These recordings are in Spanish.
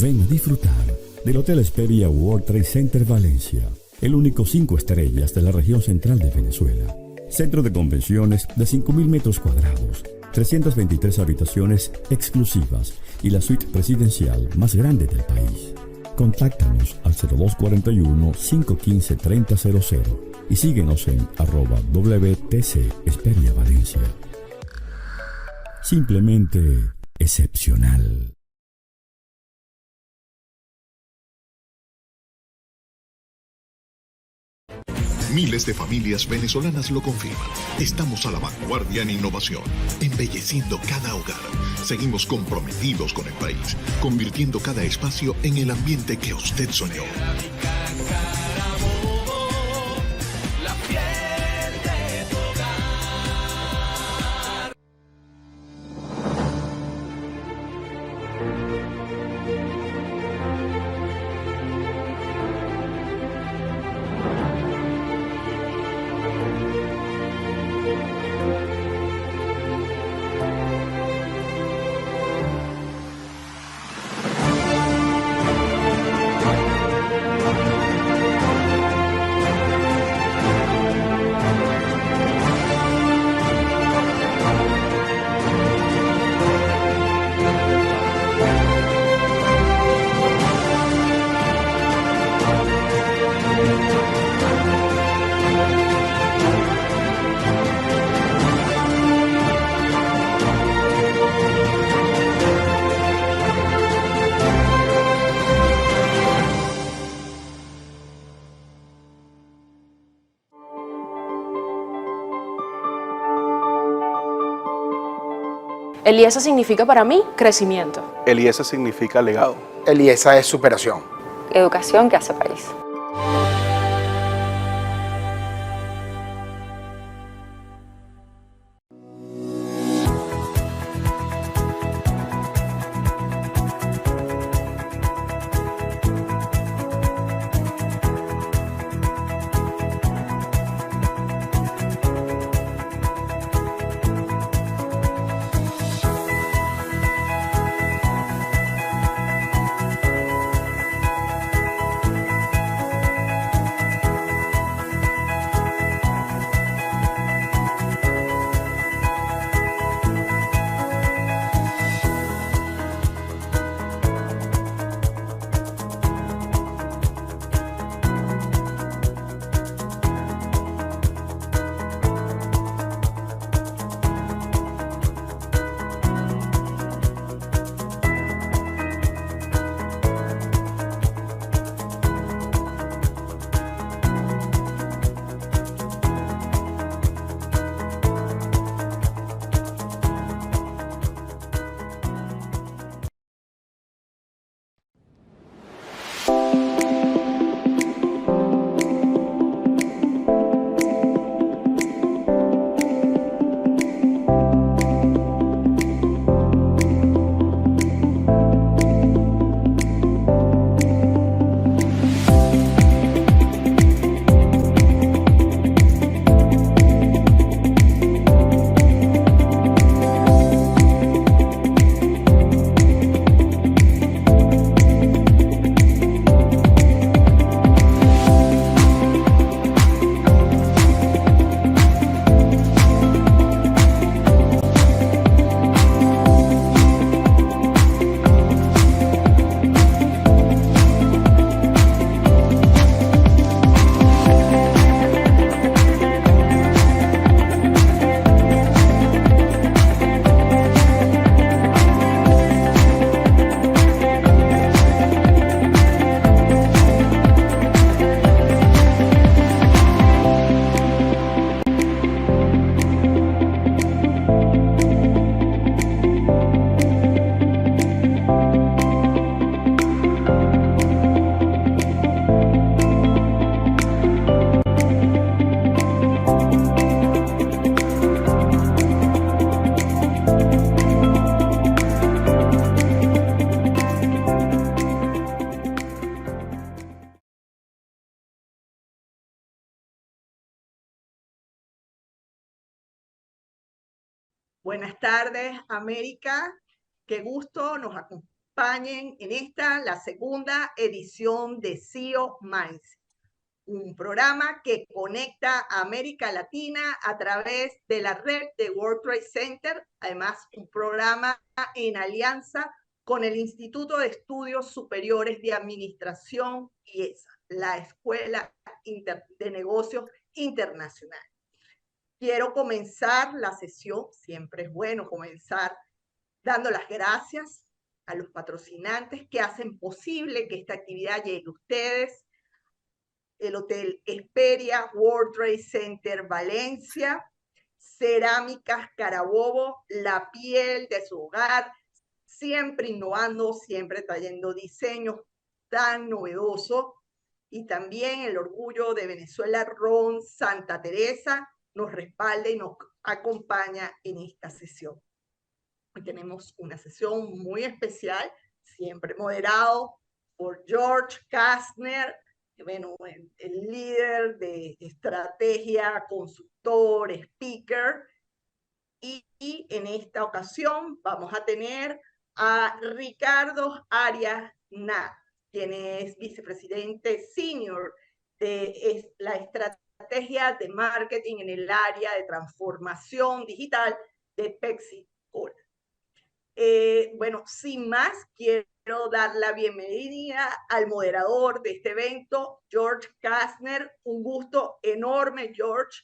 Ven a disfrutar del Hotel Esperia World Trade Center Valencia, el único 5 estrellas de la región central de Venezuela. Centro de convenciones de 5.000 metros cuadrados, 323 habitaciones exclusivas y la suite presidencial más grande del país. Contáctanos al 0241-515-3000 y síguenos en @WTC Esperia Valencia. Simplemente excepcional. Miles de familias venezolanas lo confirman. Estamos a la vanguardia en innovación, embelleciendo cada hogar. Seguimos comprometidos con el país, convirtiendo cada espacio en el ambiente que usted soñó. El IESA significa para mí crecimiento. El IESA significa legado. El IESA es superación. Educación que hace país. Buenas tardes, América. Qué gusto nos acompaña acompañen en esta, la segunda edición de CEO Mindset, un programa que conecta a América Latina a través de la red de World Trade Center, además un programa en alianza con el Instituto de Estudios Superiores de Administración IESA, la Escuela de Negocios Internacional. Quiero comenzar la sesión, siempre es bueno comenzar dando las gracias a los patrocinantes que hacen posible que esta actividad llegue a ustedes. El Hotel Hesperia World Trade Center Valencia, Cerámicas Carabobo, la piel de su hogar, siempre innovando, siempre trayendo diseños tan novedosos. Y también el orgullo de Venezuela, Ron Santa Teresa, nos respalda y nos acompaña en esta sesión. Hoy tenemos una sesión muy especial, siempre moderado por George Kastner, bueno, el líder de estrategia, consultor, speaker. Y en esta ocasión vamos a tener a Ricardo Arias Nat, quien es vicepresidente senior de la estrategia de marketing en el área de transformación digital de PepsiCo. Bueno, sin más, quiero dar la bienvenida al moderador de este evento, George Kastner. Un gusto enorme, George,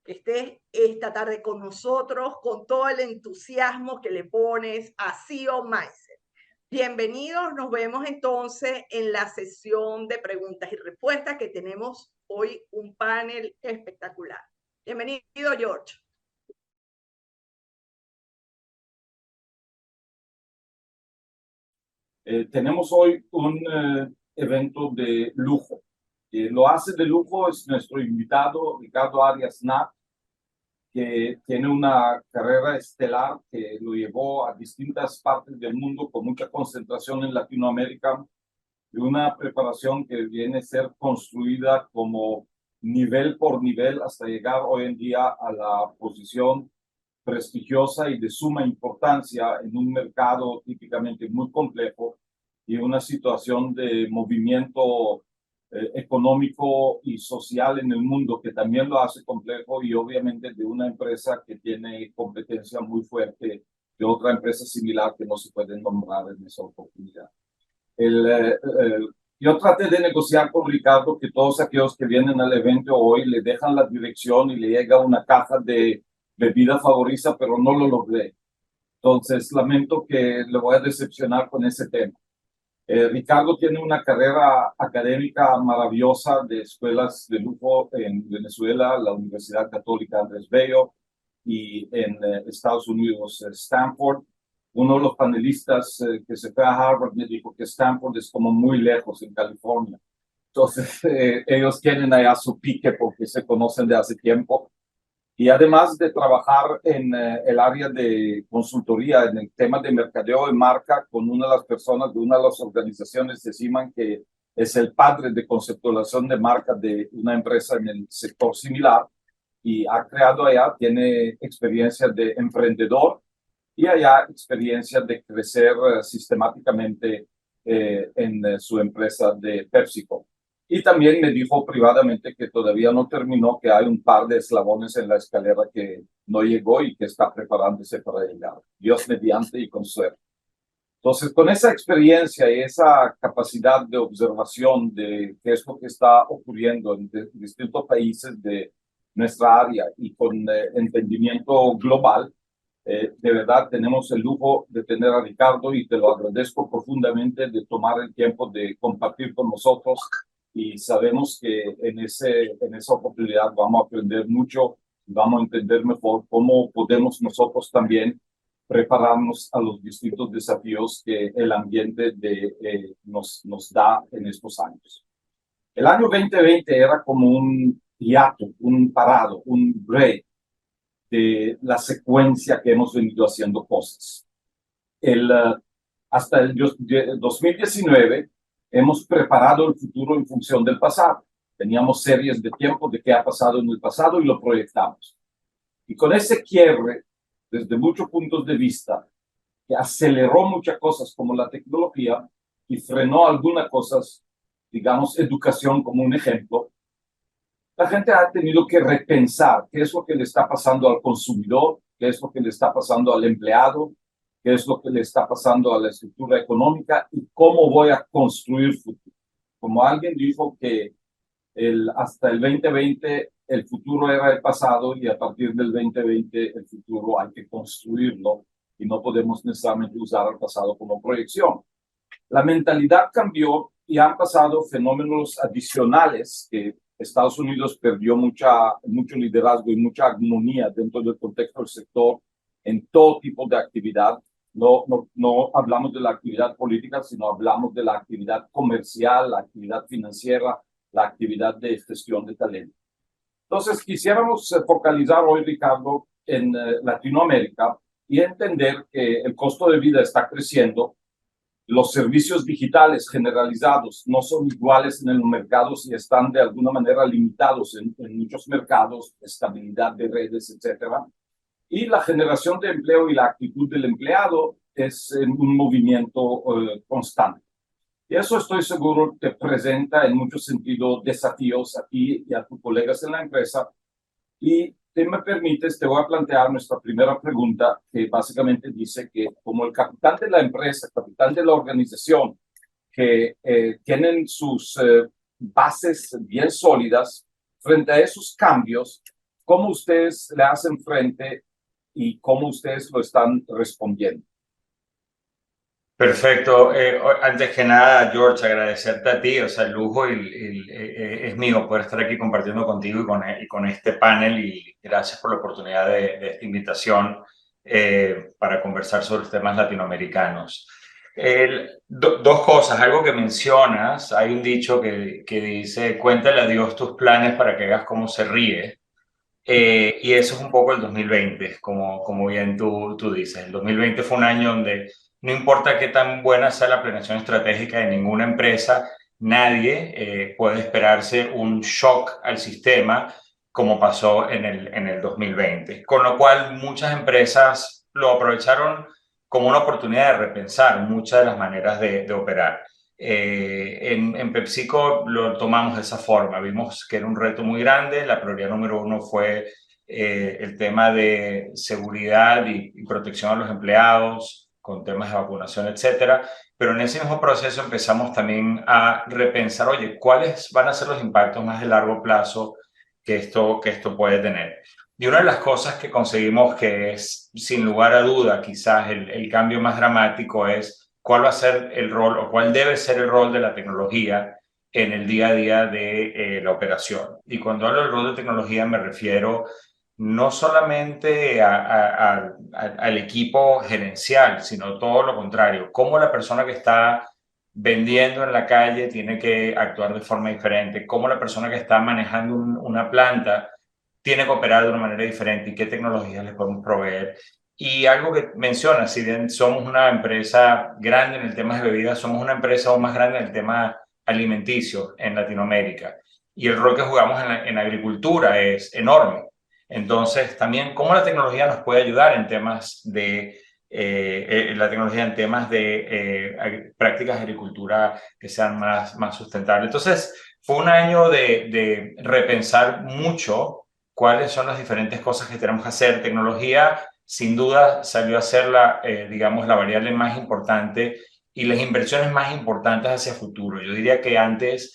que estés esta tarde con nosotros, con todo el entusiasmo que le pones a CEO Mindset. Bienvenidos, nos vemos entonces en la sesión de preguntas y respuestas, que tenemos hoy un panel espectacular. Bienvenido, George. Tenemos hoy un evento de lujo. Lo hace de lujo es nuestro invitado Ricardo Arias Nat, que tiene una carrera estelar que lo llevó a distintas partes del mundo con mucha concentración en Latinoamérica, y una preparación que viene a ser construida como nivel por nivel hasta llegar hoy en día a la posición prestigiosa y de suma importancia en un mercado típicamente muy complejo y una situación de movimiento económico y social en el mundo que también lo hace complejo, y obviamente de una empresa que tiene competencia muy fuerte de otra empresa similar que no se puede nombrar en esa oportunidad. Yo traté de negociar con Ricardo que todos aquellos que vienen al evento hoy le dejan la dirección y le llega una caja de bebida favorita, pero no lo logré. Entonces, lamento que le voy a decepcionar con ese tema. Ricardo tiene una carrera académica maravillosa de escuelas de lujo en Venezuela, la Universidad Católica Andrés Bello, y en Estados Unidos, Stanford. Uno de los panelistas que se fue a Harvard me dijo que Stanford es como muy lejos en California. Entonces, ellos tienen allá su pique porque se conocen de hace tiempo. Y además de trabajar en el área de consultoría, en el tema de mercadeo de marca, con una de las personas de una de las organizaciones de Siman, que es el padre de conceptualización de marca de una empresa en el sector similar, y ha creado allá, tiene experiencia de emprendedor y allá experiencia de crecer sistemáticamente en su empresa de PepsiCo. Y también me dijo privadamente que todavía no terminó, que hay un par de eslabones en la escalera que no llegó y que está preparándose para llegar. Dios mediante y con suerte. Entonces, con esa experiencia y esa capacidad de observación de qué es lo que está ocurriendo en distintos países de nuestra área y con entendimiento global, de verdad tenemos el lujo de tener a Ricardo, y te lo agradezco profundamente de tomar el tiempo de compartir con nosotros. Y sabemos que en esa oportunidad vamos a aprender mucho, vamos a entender mejor cómo podemos nosotros también prepararnos a los distintos desafíos que el ambiente nos da en estos años. El año 2020 era como un hiato, un parado, un break de la secuencia que hemos venido haciendo cosas. Hasta el 2019, hemos preparado el futuro en función del pasado. Teníamos series de tiempo de qué ha pasado en el pasado y lo proyectamos. Y con ese quiebre, desde muchos puntos de vista, que aceleró muchas cosas como la tecnología y frenó algunas cosas, digamos, educación como un ejemplo. La gente ha tenido que repensar qué es lo que le está pasando al consumidor, qué es lo que le está pasando al empleado, qué es lo que le está pasando a la estructura económica y cómo voy a construir futuro. Como alguien dijo que hasta el 2020 el futuro era el pasado y a partir del 2020 el futuro hay que construirlo y no podemos necesariamente usar el pasado como proyección. La mentalidad cambió y han pasado fenómenos adicionales que Estados Unidos perdió mucho liderazgo y mucha armonía dentro del contexto del sector en todo tipo de actividad. No hablamos de la actividad política, sino hablamos de la actividad comercial, la actividad financiera, la actividad de gestión de talento. Entonces, quisiéramos focalizar hoy, Ricardo, en Latinoamérica y entender que el costo de vida está creciendo. Los servicios digitales generalizados no son iguales en los mercados y están de alguna manera limitados en muchos mercados, estabilidad de redes, etcétera. Y la generación de empleo y la actitud del empleado es un movimiento constante. Y eso estoy seguro te presenta en muchos sentidos desafíos a ti y a tus colegas en la empresa. Y si me permites, te voy a plantear nuestra primera pregunta, que básicamente dice que como el capitán de la empresa, capitán de la organización, que tienen sus bases bien sólidas, frente a esos cambios, ¿cómo ustedes le hacen frente y cómo ustedes lo están respondiendo? Perfecto. Antes que nada, George, agradecerte a ti. O sea, el lujo es mío poder estar aquí compartiendo contigo y con este panel, y gracias por la oportunidad de esta invitación para conversar sobre los temas latinoamericanos. Dos cosas, algo que mencionas, hay un dicho que dice, cuéntale a Dios tus planes para que veas cómo se ríe. Y eso es un poco el 2020, como bien tú dices. El 2020 fue un año donde no importa qué tan buena sea la planeación estratégica de ninguna empresa, nadie puede esperarse un shock al sistema como pasó en el 2020. Con lo cual, muchas empresas lo aprovecharon como una oportunidad de repensar muchas de las maneras de operar. En PepsiCo lo tomamos de esa forma. Vimos que era un reto muy grande. La prioridad número uno fue el tema de seguridad y protección a los empleados, con temas de vacunación, etcétera. Pero en ese mismo proceso empezamos también a repensar, oye, ¿cuáles van a ser los impactos más de largo plazo que esto puede tener? Y una de las cosas que conseguimos, que es sin lugar a duda quizás el cambio más dramático, es cuál va a ser el rol o cuál debe ser el rol de la tecnología en el día a día de la operación. Y cuando hablo del rol de tecnología me refiero no solamente al equipo gerencial, sino todo lo contrario. Cómo la persona que está vendiendo en la calle tiene que actuar de forma diferente, cómo la persona que está manejando una planta tiene que operar de una manera diferente y qué tecnologías les podemos proveer. Y algo que menciona, si bien somos una empresa grande en el tema de bebidas, somos una empresa aún más grande en el tema alimenticio en Latinoamérica. Y el rol que jugamos en la agricultura es enorme. Entonces, también cómo la tecnología nos puede ayudar en temas de prácticas de agricultura que sean más sustentables. Entonces, fue un año de repensar mucho cuáles son las diferentes cosas que tenemos que hacer. Tecnología, sin duda, salió a ser la variable más importante y las inversiones más importantes hacia el futuro. Yo diría que antes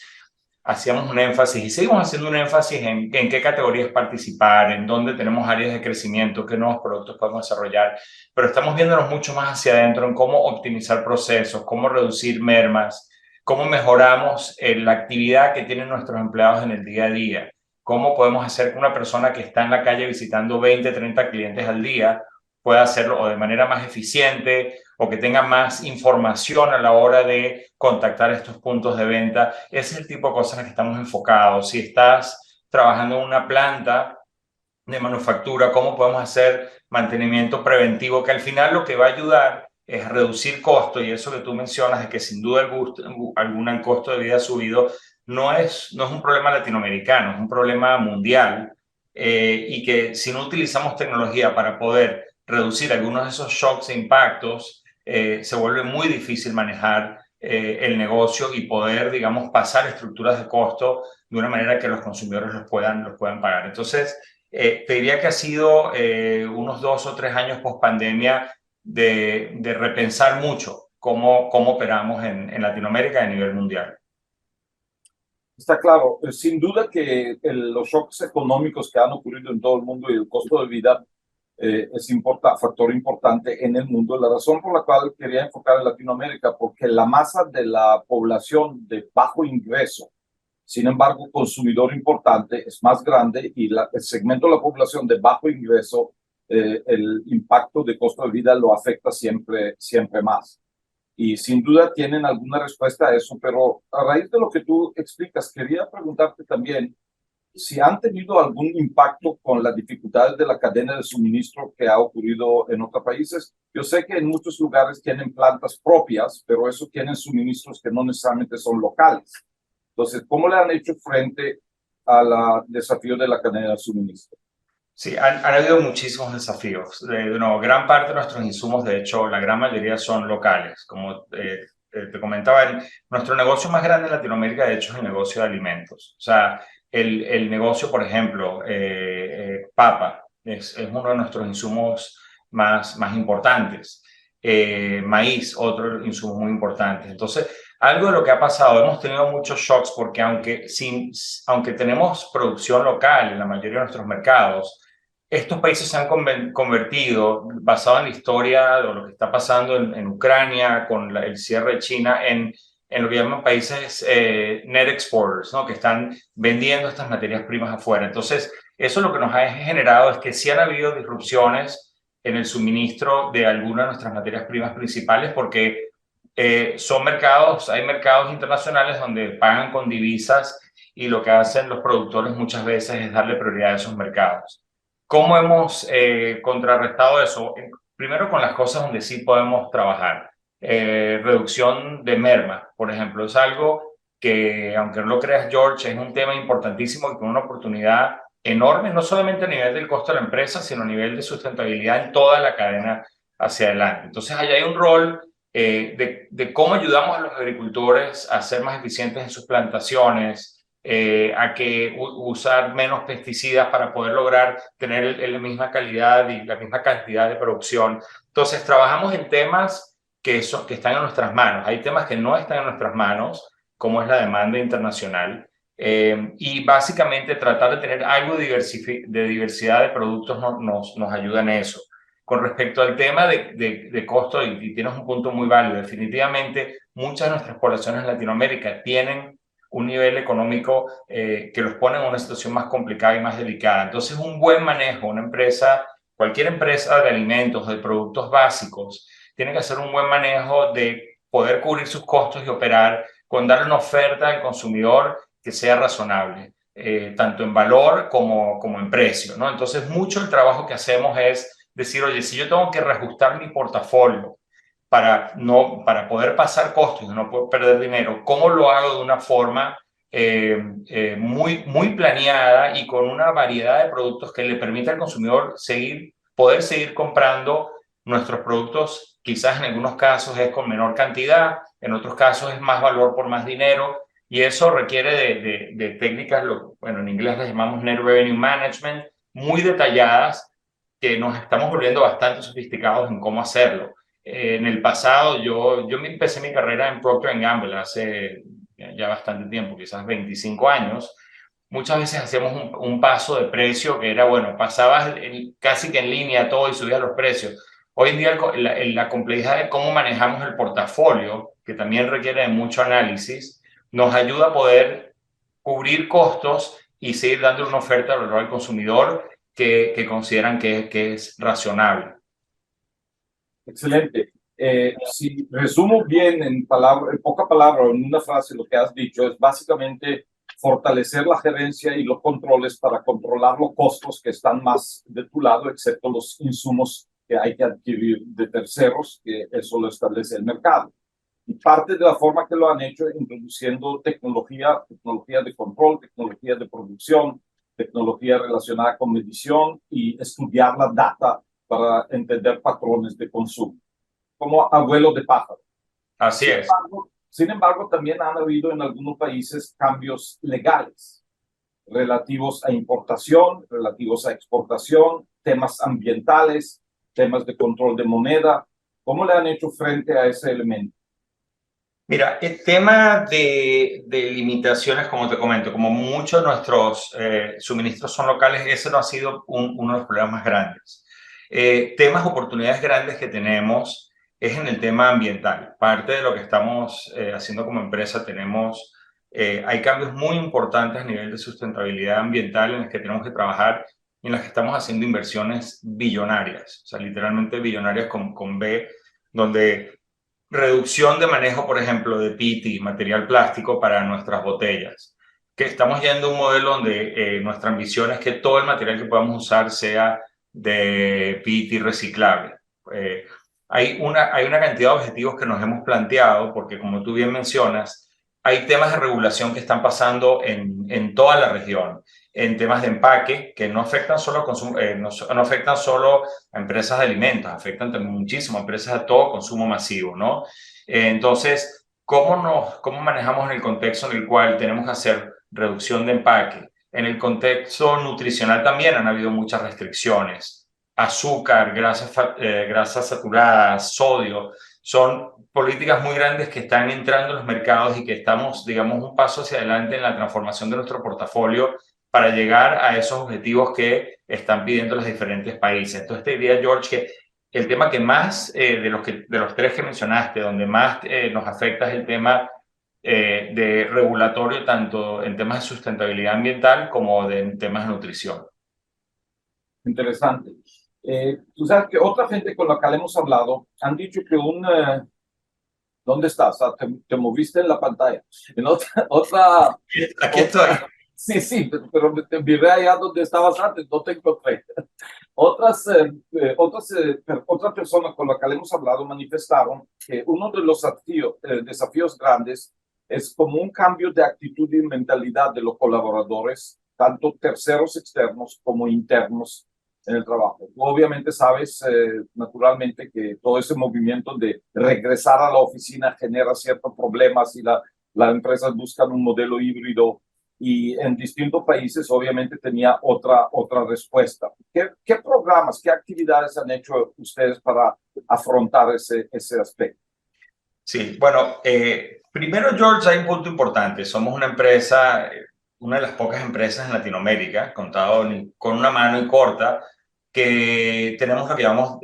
hacíamos un énfasis y seguimos haciendo un énfasis en qué categorías participar, en dónde tenemos áreas de crecimiento, qué nuevos productos podemos desarrollar, pero estamos viéndonos mucho más hacia adentro en cómo optimizar procesos, cómo reducir mermas, cómo mejoramos la actividad que tienen nuestros empleados en el día a día, cómo podemos hacer que una persona que está en la calle visitando 20, 30 clientes al día pueda hacerlo o de manera más eficiente o que tenga más información a la hora de contactar estos puntos de venta. Ese es el tipo de cosas en las que estamos enfocados. Si estás trabajando en una planta de manufactura, ¿cómo podemos hacer mantenimiento preventivo? Que al final lo que va a ayudar es reducir costo, y eso que tú mencionas de que sin duda alguna el costo de vida ha subido, no es un problema latinoamericano, es un problema mundial, y que si no utilizamos tecnología para poder reducir algunos de esos shocks e impactos, se vuelve muy difícil manejar el negocio y poder, digamos, pasar estructuras de costo de una manera que los consumidores los puedan pagar. Entonces, te diría que ha sido unos 2 o 3 años post pandemia de repensar mucho cómo operamos en Latinoamérica y a nivel mundial. Está claro, sin duda que los shocks económicos que han ocurrido en todo el mundo y el costo de vida es factor importante en el mundo. La razón por la cual quería enfocar en Latinoamérica, porque la masa de la población de bajo ingreso, sin embargo, consumidor importante, es más grande y el segmento de la población de bajo ingreso, el impacto de costo de vida lo afecta siempre más. Y sin duda tienen alguna respuesta a eso, pero a raíz de lo que tú explicas, quería preguntarte también si han tenido algún impacto con las dificultades de la cadena de suministro que ha ocurrido en otros países. Yo sé que en muchos lugares tienen plantas propias, pero eso tienen suministros que no necesariamente son locales. Entonces, ¿cómo le han hecho frente al desafío de la cadena de suministro? Sí, han habido muchísimos desafíos. Gran parte de nuestros insumos, de hecho, la gran mayoría son locales. Como te comentaba, nuestro negocio más grande en Latinoamérica, de hecho, es el negocio de alimentos. O sea, el negocio, por ejemplo, papa, es uno de nuestros insumos más importantes. Maíz, otro insumo muy importante. Entonces, algo de lo que ha pasado, hemos tenido muchos shocks porque aunque tenemos producción local en la mayoría de nuestros mercados, estos países se han convertido, basado en la historia de lo que está pasando en Ucrania, con el cierre de China, en lo que llaman países net exporters, ¿no? Que están vendiendo estas materias primas afuera. Entonces, eso lo que nos ha generado es que sí han habido disrupciones en el suministro de algunas de nuestras materias primas principales porque hay mercados internacionales donde pagan con divisas y lo que hacen los productores muchas veces es darle prioridad a esos mercados. ¿Cómo hemos contrarrestado eso? Primero con las cosas donde sí podemos trabajar. Reducción de merma, por ejemplo, es algo que, aunque no lo creas, George, es un tema importantísimo y con una oportunidad enorme, no solamente a nivel del costo de la empresa, sino a nivel de sustentabilidad en toda la cadena hacia adelante. Entonces, ahí hay un rol de cómo ayudamos a los agricultores a ser más eficientes en sus plantaciones, a que usar menos pesticidas para poder lograr tener la misma calidad y la misma cantidad de producción. Entonces, trabajamos en temas que están en nuestras manos. Hay temas que no están en nuestras manos, como es la demanda internacional. Y básicamente tratar de tener algo de diversidad de productos nos ayuda en eso. Con respecto al tema de costo, y tienes un punto muy válido, definitivamente muchas de nuestras poblaciones en Latinoamérica tienen un nivel económico que los pone en una situación más complicada y más delicada. Entonces, un buen manejo, cualquier empresa de alimentos, de productos básicos, tiene que hacer un buen manejo de poder cubrir sus costos y operar con darle una oferta al consumidor que sea razonable, tanto en valor como en precio, ¿no? Entonces, mucho el trabajo que hacemos es decir, oye, si yo tengo que reajustar mi portafolio para poder pasar costos y no poder perder dinero, ¿cómo lo hago de una forma muy planeada y con una variedad de productos que le permita al consumidor poder seguir comprando nuestros productos? Quizás en algunos casos es con menor cantidad, en otros casos es más valor por más dinero, y eso requiere de técnicas, en inglés les llamamos Net Revenue Management, muy detalladas, que nos estamos volviendo bastante sofisticados en cómo hacerlo. En el pasado, yo empecé mi carrera en Procter & Gamble hace ya bastante tiempo, quizás 25 años. Muchas veces hacíamos un paso de precio que era, pasabas casi que en línea todo y subías los precios. Hoy en día la complejidad de cómo manejamos el portafolio, que también requiere de mucho análisis, nos ayuda a poder cubrir costos y seguir dando una oferta al valor al consumidor que consideran que es razonable. Excelente. Si resumo bien en poca palabra o en una frase lo que has dicho, es básicamente fortalecer la gerencia y los controles para controlar los costos que están más de tu lado, excepto los insumos que hay que adquirir de terceros, que eso lo establece el mercado. Y parte de la forma que lo han hecho es introduciendo tecnología de control, tecnología de producción, tecnología relacionada con medición y estudiar la data para entender patrones de consumo. como abuelo de pájaro. Así es. Sin embargo, también han habido en algunos países cambios legales relativos a importación, relativos a exportación, temas ambientales, temas de control de moneda. ¿Cómo le han hecho frente a ese elemento? Mira, el tema de limitaciones, como te comento, como muchos de nuestros suministros son locales, ese no ha sido uno de los problemas más grandes. Temas, oportunidades grandes que tenemos es en el tema ambiental. Parte de lo que estamos haciendo como empresa hay cambios muy importantes a nivel de sustentabilidad ambiental en los que tenemos que trabajar, en las que estamos haciendo inversiones billonarias, o sea, literalmente billonarias con B, donde reducción de manejo, por ejemplo, de PET, material plástico para nuestras botellas, que estamos yendo a un modelo donde nuestra ambición es que todo el material que podamos usar sea de PET reciclable. Hay una cantidad de objetivos que nos hemos planteado, porque como tú bien mencionas, hay temas de regulación que están pasando en toda la región, en temas de empaque que no afectan solo a consumo, no afectan solo a empresas de alimentos, afectan también muchísimo a empresas de todo consumo masivo, ¿no? Entonces, ¿cómo manejamos en el contexto en el cual tenemos que hacer reducción de empaque? En el contexto nutricional también han habido muchas restricciones. Azúcar, grasas saturadas, sodio, son políticas muy grandes que están entrando en los mercados y que estamos, digamos, un paso hacia adelante en la transformación de nuestro portafolio para llegar a esos objetivos que están pidiendo los diferentes países. Entonces te diría, George, que el tema que más, de los tres que mencionaste, donde más nos afecta es el tema de regulatorio, tanto en temas de sustentabilidad ambiental como en temas de nutrición. Interesante. Tú sabes que otra gente con la que hemos hablado han dicho que ¿dónde estás? Te moviste en la pantalla. En otra Aquí estoy. Sí, pero te miré allá donde estabas antes, no te encontré. Otra persona con la que hemos hablado manifestaron que uno de los desafíos grandes es como un cambio de actitud y mentalidad de los colaboradores, tanto terceros externos como internos en el trabajo. Tú obviamente sabes, naturalmente, que todo ese movimiento de regresar a la oficina genera ciertos problemas y las empresas buscan un modelo híbrido y en distintos países obviamente tenía otra respuesta. ¿Qué programas, qué actividades han hecho ustedes para afrontar ese aspecto? Sí, bueno, primero, George, hay un punto importante. Somos una empresa, una de las pocas empresas en Latinoamérica, contado con una mano y corta, que tenemos lo que llamamos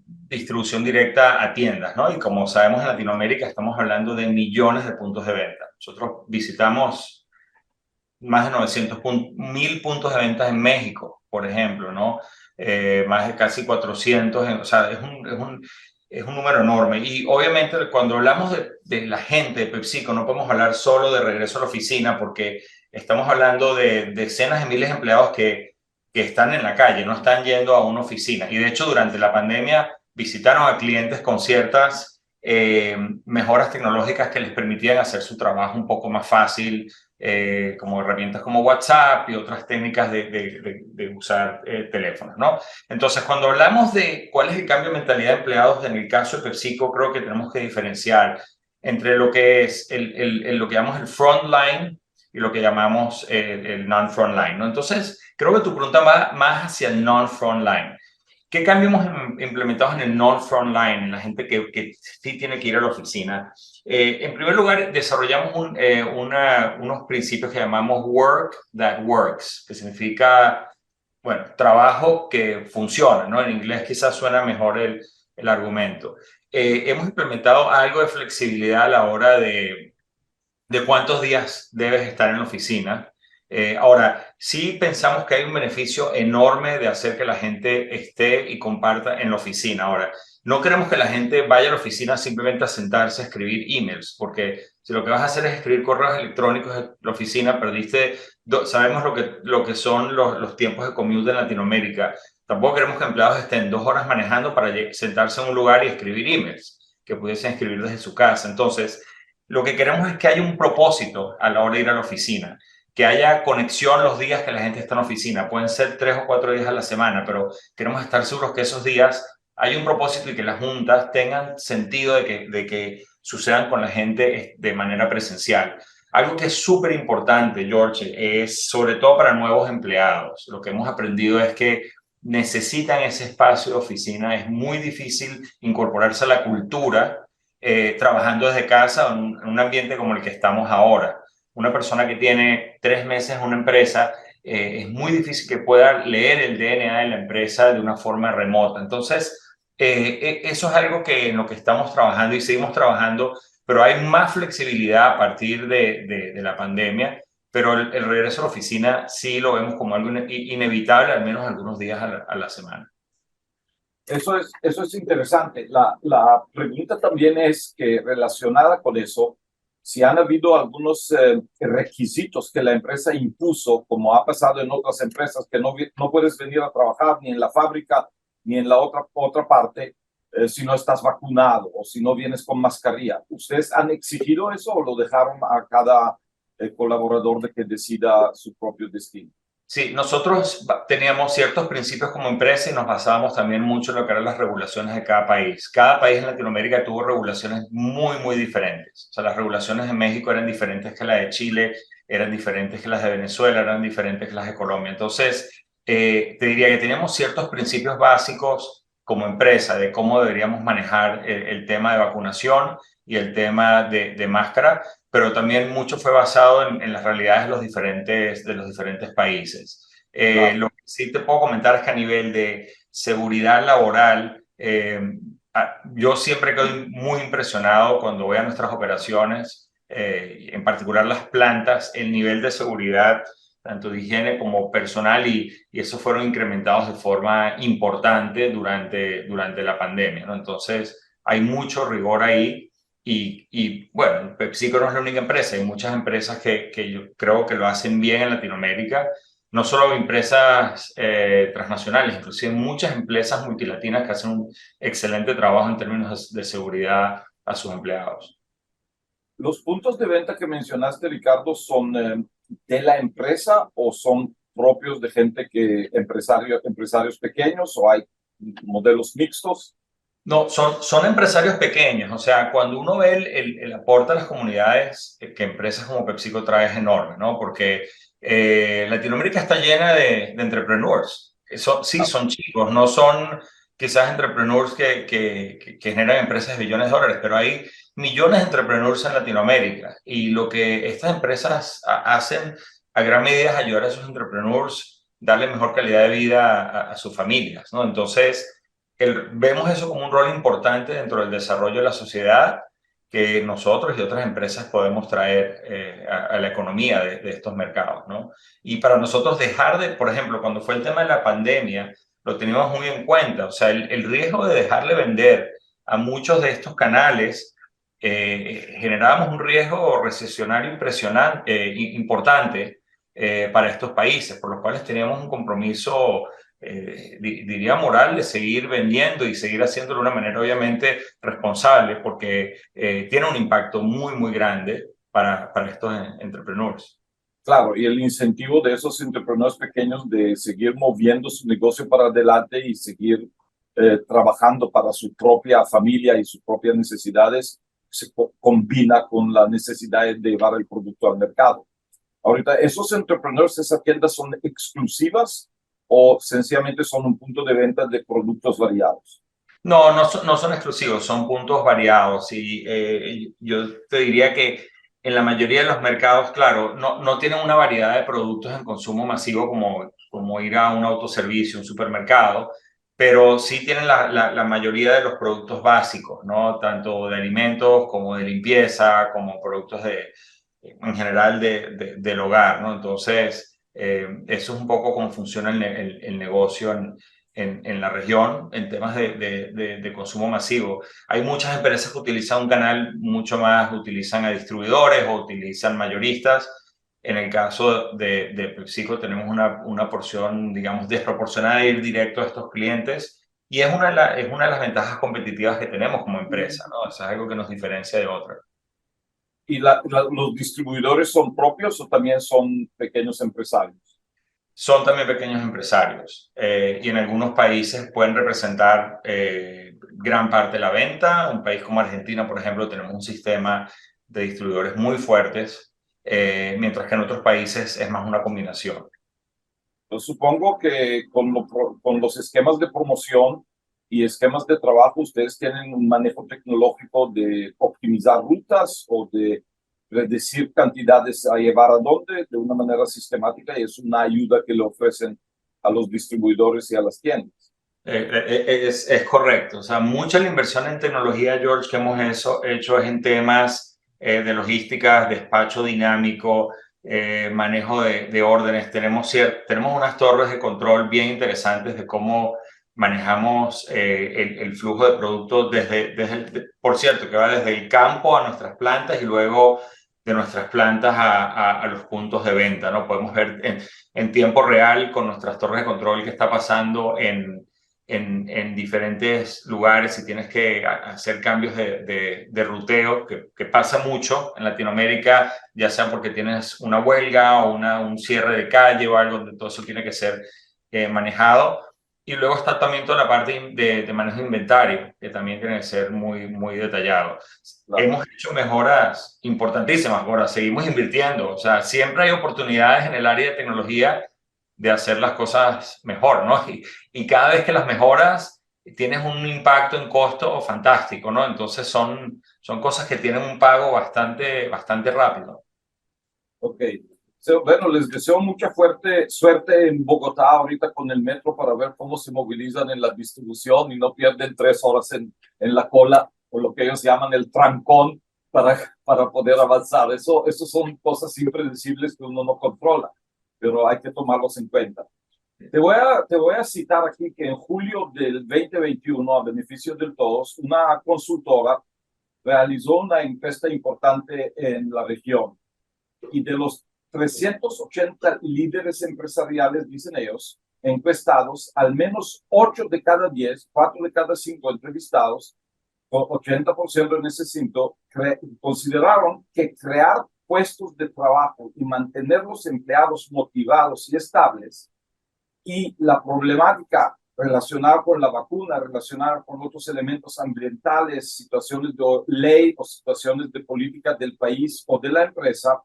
distribución directa a tiendas, ¿no? Y como sabemos, en Latinoamérica estamos hablando de millones de puntos de venta. Nosotros visitamos más de 900.000 puntos de venta en México, por ejemplo, ¿no? Más de casi 400, o sea, es un número enorme. Y obviamente cuando hablamos de la gente de PepsiCo, no podemos hablar solo de regreso a la oficina, porque estamos hablando de decenas de miles de empleados que están en la calle, no están yendo a una oficina. Y de hecho, durante la pandemia visitaron a clientes con ciertas mejoras tecnológicas que les permitían hacer su trabajo un poco más fácil, como herramientas como WhatsApp y otras técnicas de usar teléfonos, ¿no? Entonces, cuando hablamos de cuál es el cambio de mentalidad de empleados, en el caso de PepsiCo, creo que tenemos que diferenciar entre lo que es lo que llamamos el frontline y lo que llamamos el non-frontline, ¿no? Entonces, creo que tu pregunta va más hacia el non-frontline. ¿Qué cambios hemos implementado en el non-frontline, en la gente que sí tiene que ir a la oficina? En primer lugar, desarrollamos unos principios que llamamos Work That Works, que significa, bueno, trabajo que funciona, ¿no? En inglés quizás suena mejor el argumento. Hemos implementado algo de flexibilidad a la hora de cuántos días debes estar en la oficina. Ahora, sí pensamos que hay un beneficio enorme de hacer que la gente esté y comparta en la oficina. Ahora, no queremos que la gente vaya a la oficina simplemente a sentarse a escribir emails, porque si lo que vas a hacer es escribir correos electrónicos en la oficina, sabemos lo que son los tiempos de commute en Latinoamérica. Tampoco queremos que empleados estén 2 horas manejando para sentarse en un lugar y escribir emails, que pudiesen escribir desde su casa. Entonces, lo que queremos es que haya un propósito a la hora de ir a la oficina, que haya conexión los días que la gente está en la oficina. Pueden ser 3 o 4 días a la semana, pero queremos estar seguros que esos días hay un propósito y que las juntas tengan sentido de que sucedan con la gente de manera presencial. Algo que es súper importante, George, es sobre todo para nuevos empleados. Lo que hemos aprendido es que necesitan ese espacio de oficina. Es muy difícil incorporarse a la cultura trabajando desde casa en un ambiente como el que estamos ahora. Una persona que tiene 3 meses en una empresa, es muy difícil que pueda leer el DNA de la empresa de una forma remota. Entonces, eso es algo en lo que estamos trabajando y seguimos trabajando, pero hay más flexibilidad a partir de la pandemia, pero el regreso a la oficina sí lo vemos como algo inevitable, al menos algunos días a la semana. Eso es interesante. La pregunta también es que relacionada con eso, si han habido algunos requisitos que la empresa impuso, como ha pasado en otras empresas, que no puedes venir a trabajar ni en la fábrica ni en la otra parte si no estás vacunado o si no vienes con mascarilla. ¿Ustedes han exigido eso o lo dejaron a cada colaborador de que decida su propio destino? Sí, nosotros teníamos ciertos principios como empresa y nos basábamos también mucho en lo que eran las regulaciones de cada país. Cada país en Latinoamérica tuvo regulaciones muy, muy diferentes. O sea, las regulaciones de México eran diferentes que las de Chile, eran diferentes que las de Venezuela, eran diferentes que las de Colombia. Entonces, te diría que teníamos ciertos principios básicos como empresa de cómo deberíamos manejar el tema de vacunación y el tema de máscara, pero también mucho fue basado en las realidades de los diferentes países. Claro. Lo que sí te puedo comentar es que a nivel de seguridad laboral, yo siempre quedo muy impresionado cuando voy a nuestras operaciones, en particular las plantas, el nivel de seguridad, tanto de higiene como personal, y esos fueron incrementados de forma importante durante la pandemia, ¿no? Entonces, hay mucho rigor ahí. Y bueno, PepsiCo no es la única empresa, hay muchas empresas que yo creo que lo hacen bien en Latinoamérica, no solo empresas transnacionales, inclusive muchas empresas multilatinas que hacen un excelente trabajo en términos de seguridad a sus empleados. ¿Los puntos de venta que mencionaste, Ricardo, son de la empresa o son propios de gente empresarios pequeños, o hay modelos mixtos? No, son empresarios pequeños. O sea, cuando uno ve el aporte a las comunidades que empresas como PepsiCo trae es enorme, ¿no? Porque Latinoamérica está llena de entrepreneurs. Sí, son chicos, no son quizás entrepreneurs que generan empresas de billones de dólares, pero hay millones de entrepreneurs en Latinoamérica. Y lo que estas empresas hacen a gran medida es ayudar a esos entrepreneurs, darle mejor calidad de vida a sus familias, ¿no? Entonces, vemos eso como un rol importante dentro del desarrollo de la sociedad que nosotros y otras empresas podemos traer a la economía de estos mercados, ¿no? Y para nosotros por ejemplo, cuando fue el tema de la pandemia, lo teníamos muy en cuenta. O sea, el riesgo de dejarle vender a muchos de estos canales, generábamos un riesgo recesionario importante para estos países, por los cuales teníamos un compromiso diría moral, de seguir vendiendo y seguir haciéndolo de una manera obviamente responsable, porque tiene un impacto muy, muy grande para estos entrepreneurs. Claro, y el incentivo de esos entrepreneurs pequeños de seguir moviendo su negocio para adelante y seguir trabajando para su propia familia y sus propias necesidades se combina con la necesidad de llevar el producto al mercado. Ahorita, ¿esos entrepreneurs, esas tiendas son exclusivas o sencillamente son un punto de venta de productos variados? No son exclusivos, son puntos variados. Y yo te diría que en la mayoría de los mercados, claro, no tienen una variedad de productos en consumo masivo como ir a un autoservicio, un supermercado, pero sí tienen la mayoría de los productos básicos, ¿no? Tanto de alimentos como de limpieza, como productos en general del hogar, ¿no? Entonces, eso es un poco cómo funciona el negocio en la región en temas de consumo masivo. Hay muchas empresas que utilizan un canal mucho más, utilizan a distribuidores o utilizan mayoristas. En el caso de PepsiCo tenemos una porción, digamos, desproporcionada de ir directo a estos clientes, y es una de las ventajas competitivas que tenemos como empresa, ¿no? Eso es algo que nos diferencia de otras. ¿Y los distribuidores son propios o también son pequeños empresarios? son también pequeños empresarios y en algunos países pueden representar gran parte de la venta. Un país como Argentina, por ejemplo, tenemos un sistema de distribuidores muy fuertes, mientras que en otros países es más una combinación. Yo supongo que con los esquemas de promoción y esquemas de trabajo, ustedes tienen un manejo tecnológico de optimizar rutas o de predecir cantidades a llevar a dónde de una manera sistemática, y es una ayuda que le ofrecen a los distribuidores y a las tiendas. Es correcto. O sea, mucha de la inversión en tecnología, George, que hemos hecho es en temas de logística, despacho dinámico, manejo de órdenes. Tenemos unas torres de control bien interesantes de cómo manejamos el flujo de productos por cierto, que va desde el campo a nuestras plantas y luego de nuestras plantas a los puntos de venta, ¿no? Podemos ver en tiempo real con nuestras torres de control qué está pasando en diferentes lugares, si tienes que hacer cambios de ruteo, que pasa mucho en Latinoamérica, ya sea porque tienes una huelga o un cierre de calle o algo, donde todo eso tiene que ser manejado. Y luego está también toda la parte de manejo de inventario, que también tiene que ser muy, muy detallado. Claro. Hemos hecho mejoras importantísimas, ahora seguimos invirtiendo. O sea, siempre hay oportunidades en el área de tecnología de hacer las cosas mejor, ¿no? Y cada vez que las mejoras, tienes un impacto en costo fantástico, ¿no? Entonces son cosas que tienen un pago bastante rápido. Ok. Bueno, les deseo mucha suerte en Bogotá ahorita con el metro para ver cómo se movilizan en la distribución y no pierden 3 horas en la cola, o lo que ellos llaman el trancón, para poder avanzar. Eso son cosas impredecibles que uno no controla, pero hay que tomarlos en cuenta. Te voy a citar aquí que en julio del 2021, a beneficio de todos, una consultora realizó una encuesta importante en la región, y de los 380 líderes empresariales, dicen ellos, encuestados, al menos 8 de cada 10, 4 de cada 5 entrevistados, con 80% en ese cinto, consideraron que crear puestos de trabajo y mantener los empleados motivados y estables, y la problemática relacionada con la vacuna, relacionada con otros elementos ambientales, situaciones de ley o situaciones de política del país o de la empresa,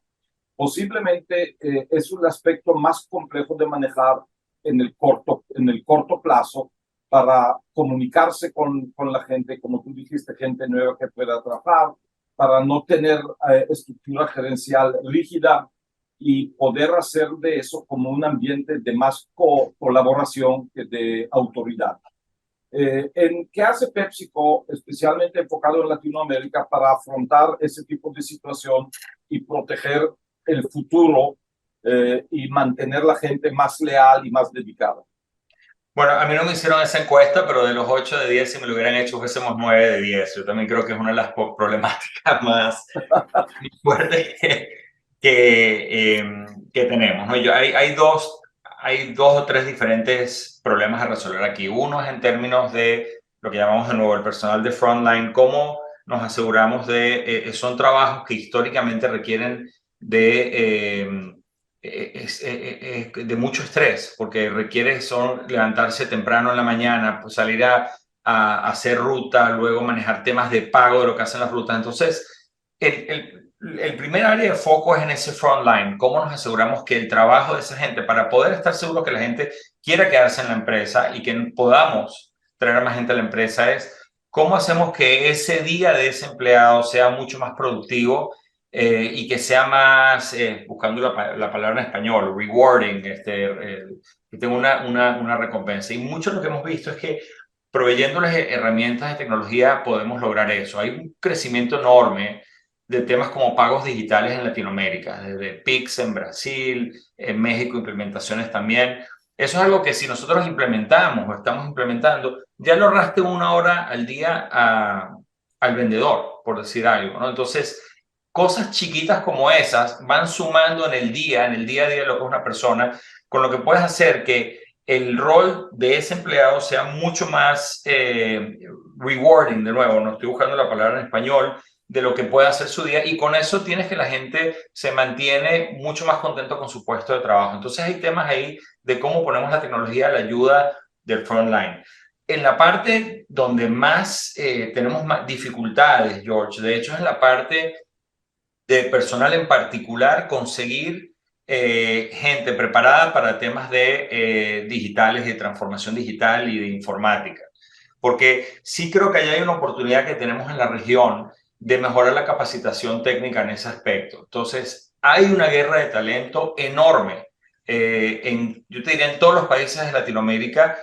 posiblemente es un aspecto más complejo de manejar en el corto plazo, para comunicarse con la gente, como tú dijiste, gente nueva que pueda trabajar, para no tener estructura gerencial rígida y poder hacer de eso como un ambiente de más colaboración que de autoridad. ¿Qué hace PepsiCo, especialmente enfocado en Latinoamérica, para afrontar ese tipo de situación y proteger el futuro y mantener la gente más leal y más dedicada? Bueno, a mí no me hicieron esa encuesta, pero de los 8 de 10, si me lo hubieran hecho, fuésemos 9 de 10. Yo también creo que es una de las problemáticas más fuertes que tenemos, ¿no? Hay dos o tres diferentes problemas a resolver aquí. Uno es en términos de lo que llamamos de nuevo el personal de frontline, cómo nos aseguramos son trabajos que históricamente requieren de mucho estrés, porque levantarse temprano en la mañana, pues salir a hacer ruta, luego manejar temas de pago de lo que hacen las rutas. Entonces, el primer área de foco es en ese frontline, cómo nos aseguramos que el trabajo de esa gente, para poder estar seguro que la gente quiera quedarse en la empresa y que podamos traer a más gente a la empresa, es cómo hacemos que ese día de ese empleado sea mucho más productivo y que sea más, buscando la palabra en español, rewarding, que tenga una recompensa. Y mucho de lo que hemos visto es que proveyéndoles herramientas de tecnología podemos lograr eso. Hay un crecimiento enorme de temas como pagos digitales en Latinoamérica, desde Pix en Brasil, en México, implementaciones también. Eso es algo que si nosotros implementamos o estamos implementando, ya le ahorraste 1 hora al día al vendedor, por decir algo, ¿no? Entonces, cosas chiquitas como esas van sumando en el día a día de lo que es una persona, con lo que puedes hacer que el rol de ese empleado sea mucho más rewarding, de nuevo, no estoy buscando la palabra en español, de lo que puede hacer su día, y con eso tienes que la gente se mantiene mucho más contento con su puesto de trabajo. Entonces hay temas ahí de cómo ponemos la tecnología a la ayuda del frontline. En la parte donde más tenemos más dificultades, George, de hecho es en la parte de personal en particular, conseguir gente preparada para temas de digitales, de transformación digital y de informática. Porque sí creo que hay una oportunidad que tenemos en la región de mejorar la capacitación técnica en ese aspecto. Entonces, hay una guerra de talento enorme, yo te diría en todos los países de Latinoamérica,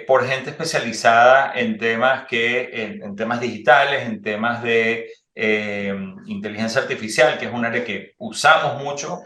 por gente especializada en temas, en temas digitales, en temas de inteligencia artificial, que es un área que usamos mucho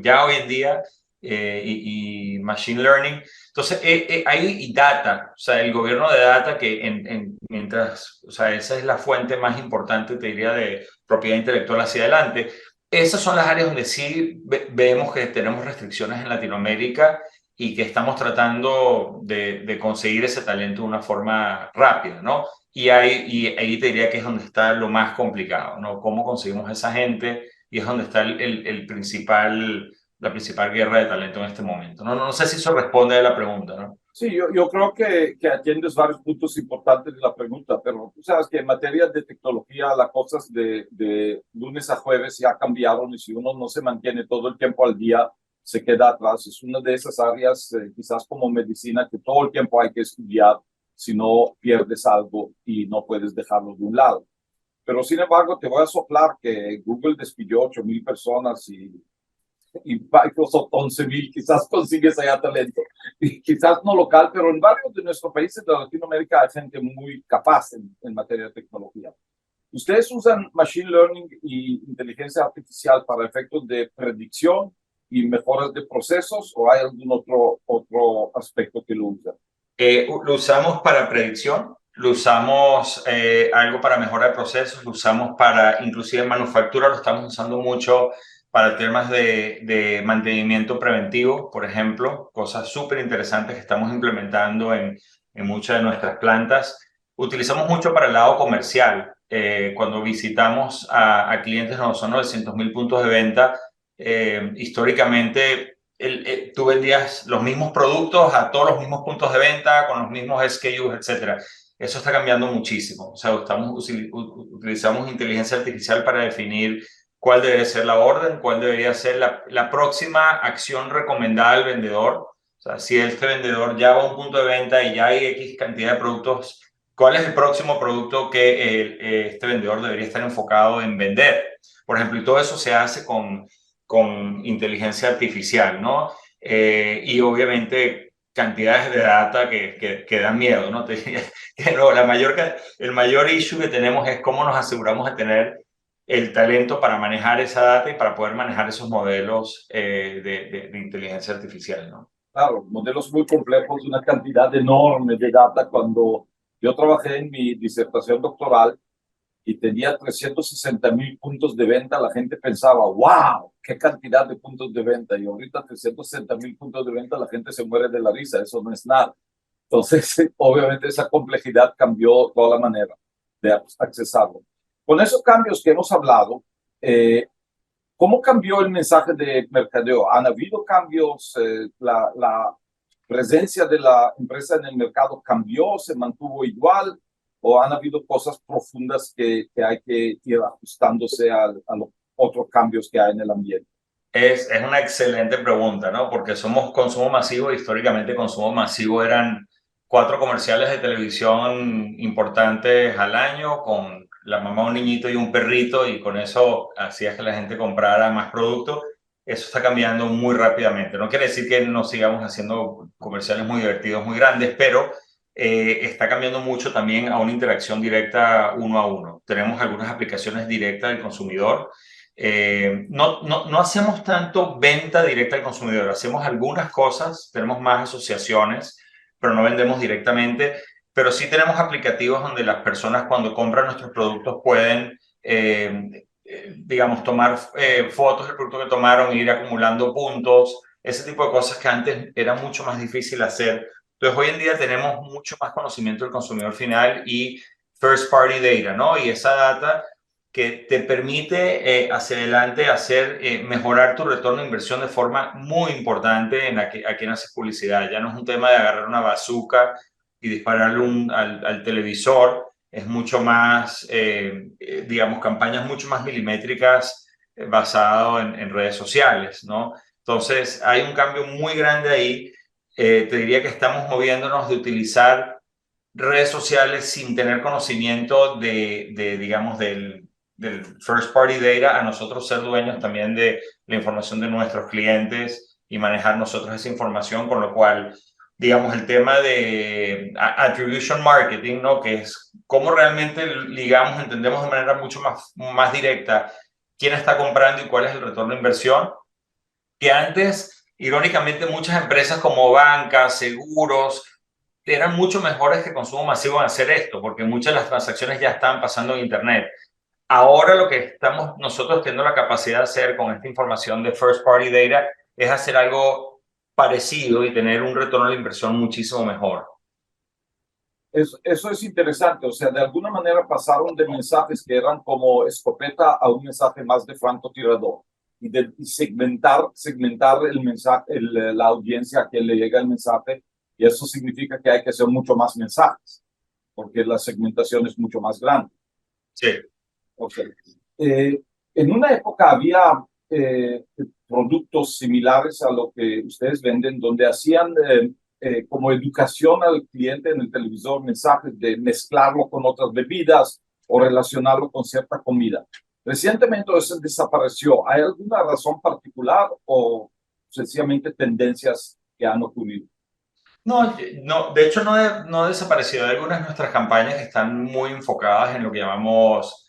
ya hoy en día, y machine learning. Entonces, hay data, o sea, el gobierno de data que mientras, o sea, esa es la fuente más importante, te diría, de propiedad intelectual hacia adelante. Esas son las áreas donde sí vemos que tenemos restricciones en Latinoamérica y que estamos tratando de conseguir ese talento de una forma rápida, ¿no? Y ahí te diría que es donde está lo más complicado, ¿no? Cómo conseguimos esa gente, y es donde está la principal guerra de talento en este momento. No sé si eso responde a la pregunta, ¿no? Sí, yo creo que atiendes varios puntos importantes de la pregunta, pero tú sabes que en materia de tecnología las cosas de lunes a jueves ya cambiaron, y si uno no se mantiene todo el tiempo al día, se queda atrás. Es una de esas áreas, quizás como medicina, que todo el tiempo hay que estudiar, si no pierdes algo y no puedes dejarlo de un lado. Pero sin embargo, te voy a soplar que Google despidió 8,000 personas y Microsoft 11,000, quizás consigues allá talento. Y quizás no local, pero en varios de nuestros países de Latinoamérica hay gente muy capaz en materia de tecnología. ¿Ustedes usan Machine Learning y inteligencia artificial para efectos de predicción y mejoras de procesos, o hay algún otro aspecto que lo usan? Lo usamos para predicción, lo usamos algo para mejora de procesos, lo usamos para inclusive manufactura, lo estamos usando mucho para temas de mantenimiento preventivo, por ejemplo, cosas súper interesantes que estamos implementando en muchas de nuestras plantas. Utilizamos mucho para el lado comercial. Cuando visitamos a clientes, no son 900,000 puntos de venta, históricamente tú vendías los mismos productos a todos los mismos puntos de venta, con los mismos SKUs, etc. Eso está cambiando muchísimo. O sea, utilizamos inteligencia artificial para definir cuál debería ser la orden, cuál debería ser la próxima acción recomendada al vendedor. O sea, si este vendedor ya va a un punto de venta y ya hay X cantidad de productos, ¿cuál es el próximo producto que este vendedor debería estar enfocado en vender? Por ejemplo, y todo eso se hace con inteligencia artificial, ¿no? Y obviamente cantidades de data que dan miedo, ¿no? El mayor issue que tenemos es cómo nos aseguramos de tener el talento para manejar esa data y para poder manejar esos modelos de inteligencia artificial, ¿no? Claro, modelos muy complejos, una cantidad enorme de data. Cuando yo trabajé en mi disertación doctoral y tenía 360,000 puntos de venta, la gente pensaba, wow, qué cantidad de puntos de venta. Y ahorita 360,000 puntos de venta, la gente se muere de la risa, eso no es nada. Entonces, obviamente esa complejidad cambió toda la manera de accesarlo. Con esos cambios que hemos hablado, ¿cómo cambió el mensaje de mercadeo? ¿Han habido cambios? ¿La presencia de la empresa en el mercado cambió, se mantuvo igual, o han habido cosas profundas que hay que ir ajustándose a los otros cambios que hay en el ambiente? Es una excelente pregunta, ¿no? Porque somos consumo masivo. Históricamente consumo masivo eran 4 comerciales de televisión importantes al año, con la mamá, un niñito y un perrito, y con eso hacías que la gente comprara más producto. Eso está cambiando muy rápidamente. No quiere decir que no sigamos haciendo comerciales muy divertidos, muy grandes, pero está cambiando mucho también a una interacción directa 1 a 1. Tenemos algunas aplicaciones directas del consumidor. No hacemos tanto venta directa al consumidor, hacemos algunas cosas, tenemos más asociaciones, pero no vendemos directamente. Pero sí tenemos aplicativos donde las personas, cuando compran nuestros productos, pueden, digamos, tomar fotos del producto que tomaron, ir acumulando puntos, ese tipo de cosas que antes era mucho más difícil hacer. Entonces, hoy en día tenemos mucho más conocimiento del consumidor final y first party data, ¿no? Y esa data que te permite hacia adelante mejorar tu retorno de inversión de forma muy importante a quien haces publicidad. Ya no es un tema de agarrar una bazooka y dispararle al televisor, es mucho más, digamos, campañas mucho más milimétricas basado en redes sociales, ¿no? Entonces, hay un cambio muy grande ahí. Te diría que estamos moviéndonos de utilizar redes sociales sin tener conocimiento digamos, del first party data, a nosotros ser dueños también de la información de nuestros clientes y manejar nosotros esa información, con lo cual, digamos, el tema de attribution marketing, ¿no? Que es cómo realmente, digamos, entendemos de manera mucho más directa quién está comprando y cuál es el retorno de inversión, que antes, irónicamente, muchas empresas como bancas, seguros, eran mucho mejores que consumo masivo en hacer esto, porque muchas de las transacciones ya estaban pasando en Internet. Ahora lo que estamos nosotros teniendo la capacidad de hacer con esta información de first party data es hacer algo parecido y tener un retorno de inversión muchísimo mejor. Eso es interesante, o sea, de alguna manera pasaron de mensajes que eran como escopeta a un mensaje más de francotirador y de segmentar el mensaje, la audiencia a quien le llega el mensaje, y eso significa que hay que hacer mucho más mensajes, porque la segmentación es mucho más grande. Sí. Okay. En una época había productos similares a lo que ustedes venden, donde hacían como educación al cliente en el televisor, mensajes de mezclarlo con otras bebidas o relacionarlo con cierta comida. Recientemente eso desapareció. ¿Hay alguna razón particular o sencillamente tendencias que han ocurrido? No, de hecho no ha desaparecido. Hay algunas de nuestras campañas que están muy enfocadas en lo que llamamos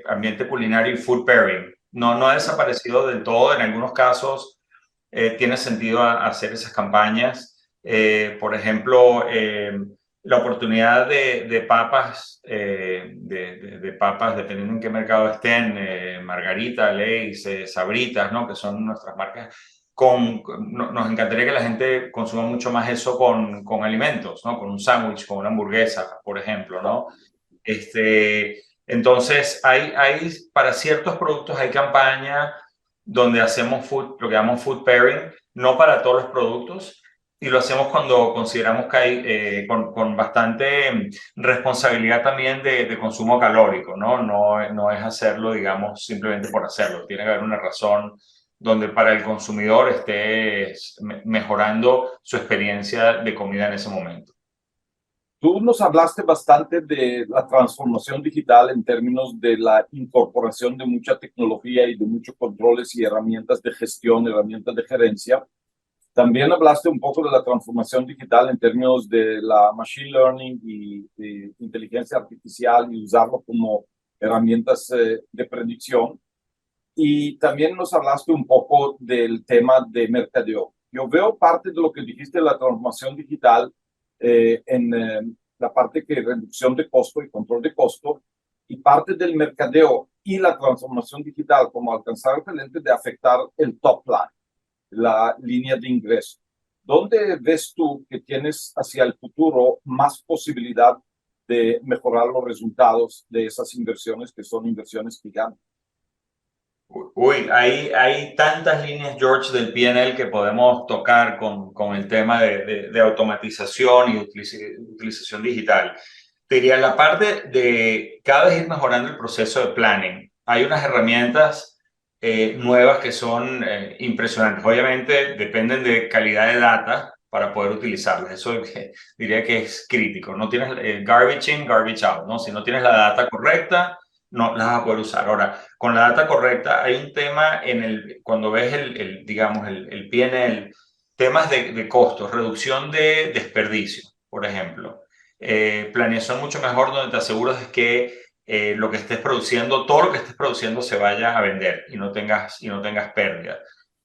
ambiente culinario y food pairing. No ha desaparecido del todo. En algunos casos tiene sentido hacer esas campañas. Por ejemplo, la oportunidad de papas, de papas, dependiendo en qué mercado estén, Margarita, Lay's, Sabritas, ¿no? Que son nuestras marcas. Nos encantaría que la gente consuma mucho más eso con alimentos, ¿no? Con un sándwich, con una hamburguesa, por ejemplo, ¿no? Entonces, para ciertos productos hay campaña donde hacemos lo que llamamos food pairing, no para todos los productos, y lo hacemos cuando consideramos que hay con bastante responsabilidad también de consumo calórico, ¿no? No es hacerlo, digamos, simplemente por hacerlo. Tiene que haber una razón donde para el consumidor esté mejorando su experiencia de comida en ese momento. Tú nos hablaste bastante de la transformación digital en términos de la incorporación de mucha tecnología y de muchos controles y herramientas de gestión, herramientas de gerencia. También hablaste un poco de la transformación digital en términos de la machine learning y de inteligencia artificial y usarlo como herramientas de predicción. Y también nos hablaste un poco del tema de mercadeo. Yo veo parte de lo que dijiste de la transformación digital en la parte que es reducción de costo y control de costo, y parte del mercadeo y la transformación digital como alcanzar el talento de afectar el top line, la línea de ingreso. ¿Dónde ves tú que tienes hacia el futuro más posibilidad de mejorar los resultados de esas inversiones que son inversiones gigantes? Uy, hay tantas líneas, George, del P&L que podemos tocar con el tema de automatización y utilización digital. Te diría, la parte de cada vez ir mejorando el proceso de planning. Hay unas herramientas nuevas que son impresionantes. Obviamente dependen de calidad de data para poder utilizarlas. Eso diría que es crítico. No tienes garbage in, garbage out, ¿no? Si no tienes la data correcta, no las vas a poder usar. Ahora, con la data correcta hay un tema cuando ves digamos, el P&L, temas de costos, reducción de desperdicio, por ejemplo. Planeación mucho mejor donde te aseguras de que lo que estés produciendo, todo lo que estés produciendo se vaya a vender y no tengas pérdidas.